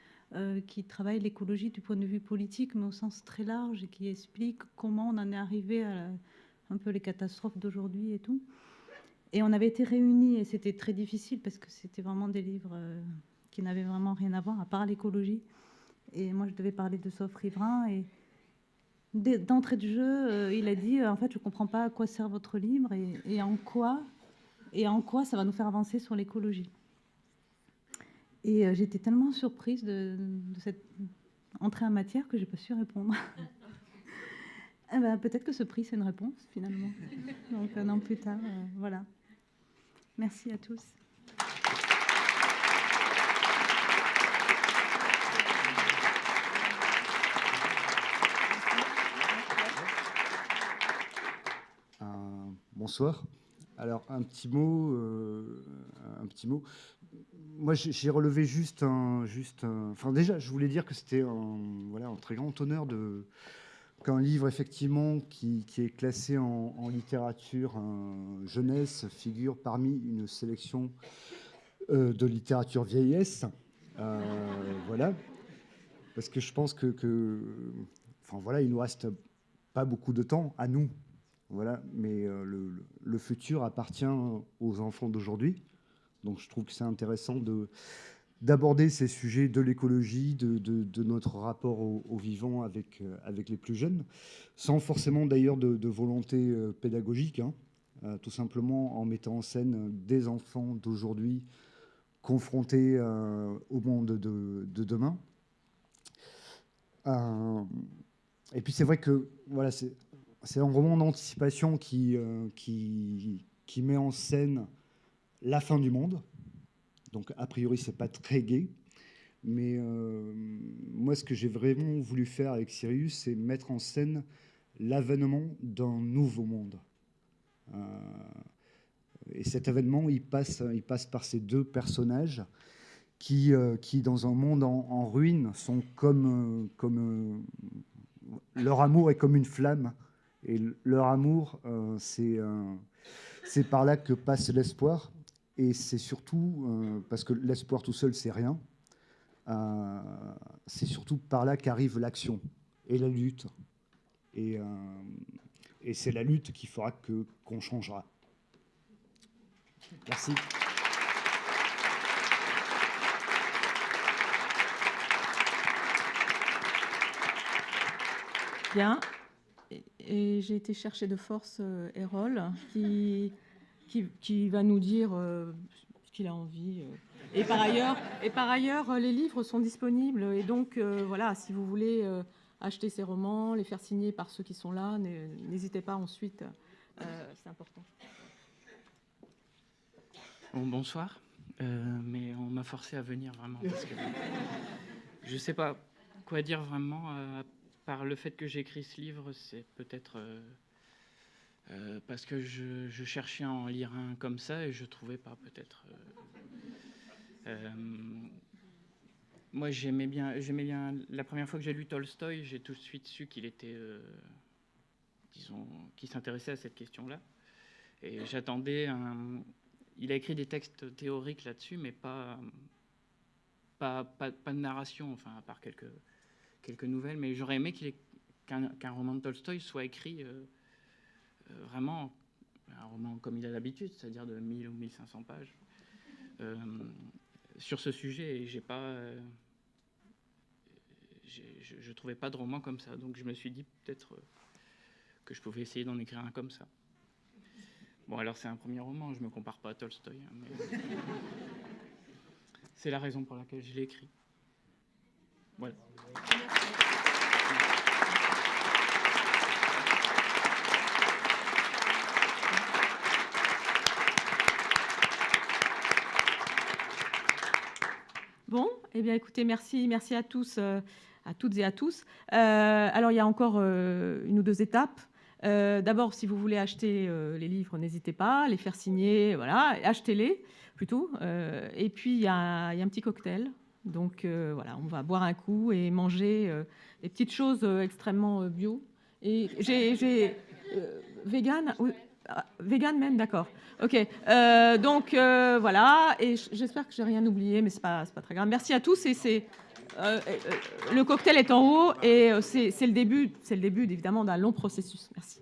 qui travaille l'écologie du point de vue politique, mais au sens très large, et qui explique comment on en est arrivé à un peu les catastrophes d'aujourd'hui et tout. Et on avait été réunis et c'était très difficile parce que c'était vraiment des livres qui n'avaient vraiment rien à voir à part l'écologie. Et moi, je devais parler de Sauf Riverain. Et d'entrée de jeu, il a dit en fait, je ne comprends pas à quoi sert votre livre et en quoi ça va nous faire avancer sur l'écologie. Et j'étais tellement surprise de cette entrée en matière que je n'ai pas su répondre. Eh ben, peut-être que ce prix, c'est une réponse, finalement. Donc, un an plus tard, voilà. Merci à tous. Bonsoir. Alors, un petit mot. Moi, j'ai relevé juste un... Enfin, déjà, je voulais dire que c'était un très grand honneur qu'un livre, effectivement, qui est classé en littérature jeunesse, figure parmi une sélection de littérature vieillesse. Voilà. Parce que je pense enfin, voilà, il nous reste pas beaucoup de temps à nous. Voilà. Mais le futur appartient aux enfants d'aujourd'hui. Donc, je trouve que c'est intéressant d'aborder ces sujets de l'écologie, de notre rapport au vivant avec les plus jeunes, sans forcément d'ailleurs de volonté pédagogique, hein, tout simplement en mettant en scène des enfants d'aujourd'hui confrontés au monde de demain. Et puis c'est vrai que voilà, c'est un roman d'anticipation qui met en scène la fin du monde. Donc, a priori, c'est pas très gai. Mais moi, ce que j'ai vraiment voulu faire avec Sirius, c'est mettre en scène l'avènement d'un nouveau monde. Et cet avènement, il passe par ces deux personnages qui dans un monde en ruine, sont comme leur amour est comme une flamme. Et leur amour, c'est par là que passe l'espoir. Et c'est surtout, parce que l'espoir tout seul, c'est rien, c'est surtout par là qu'arrive l'action et la lutte. Et c'est la lutte qui fera qu'on changera. Merci. Bien. Et j'ai été chercher de force Erol, qui va nous dire ce qu'il a envie. Et par ailleurs, les livres sont disponibles. Et donc, voilà, si vous voulez acheter ces romans, les faire signer par ceux qui sont là, n'hésitez pas ensuite. C'est important. Bon, bonsoir. Mais on m'a forcé à venir vraiment. Parce que je ne sais pas quoi dire vraiment. Par le fait que j'écris ce livre, c'est peut-être... parce que je cherchais à en lire un comme ça et je trouvais pas, peut-être. Moi, j'aimais bien. La première fois que j'ai lu Tolstoï, j'ai tout de suite su qu'il était, disons, qu'il s'intéressait à cette question-là. Et j'attendais il a écrit des textes théoriques là-dessus, mais pas pas de narration, enfin, à part quelques nouvelles, mais j'aurais aimé qu'un roman de Tolstoï soit écrit vraiment, un roman comme il a l'habitude, c'est-à-dire de 1000 ou 1500 pages, sur ce sujet, et je trouvais pas de roman comme ça, donc je me suis dit peut-être que je pouvais essayer d'en écrire un comme ça. Bon, alors c'est un premier roman, je me compare pas à Tolstoï, hein, mais c'est la raison pour laquelle je l'ai écrit. Voilà. Bon, eh bien, écoutez, merci à tous, à toutes et à tous. Alors, il y a encore une ou deux étapes. D'abord, si vous voulez acheter les livres, n'hésitez pas, à les faire signer, voilà, achetez-les plutôt. Et puis, il y a un petit cocktail. Donc, voilà, on va boire un coup et manger des petites choses extrêmement bio. Et j'ai vegan, oui, vegan même, d'accord. Ok. Donc, voilà. Et j'espère que j'ai rien oublié, mais c'est pas très grave. Merci à tous. Et le cocktail est en haut et c'est le début évidemment d'un long processus. Merci.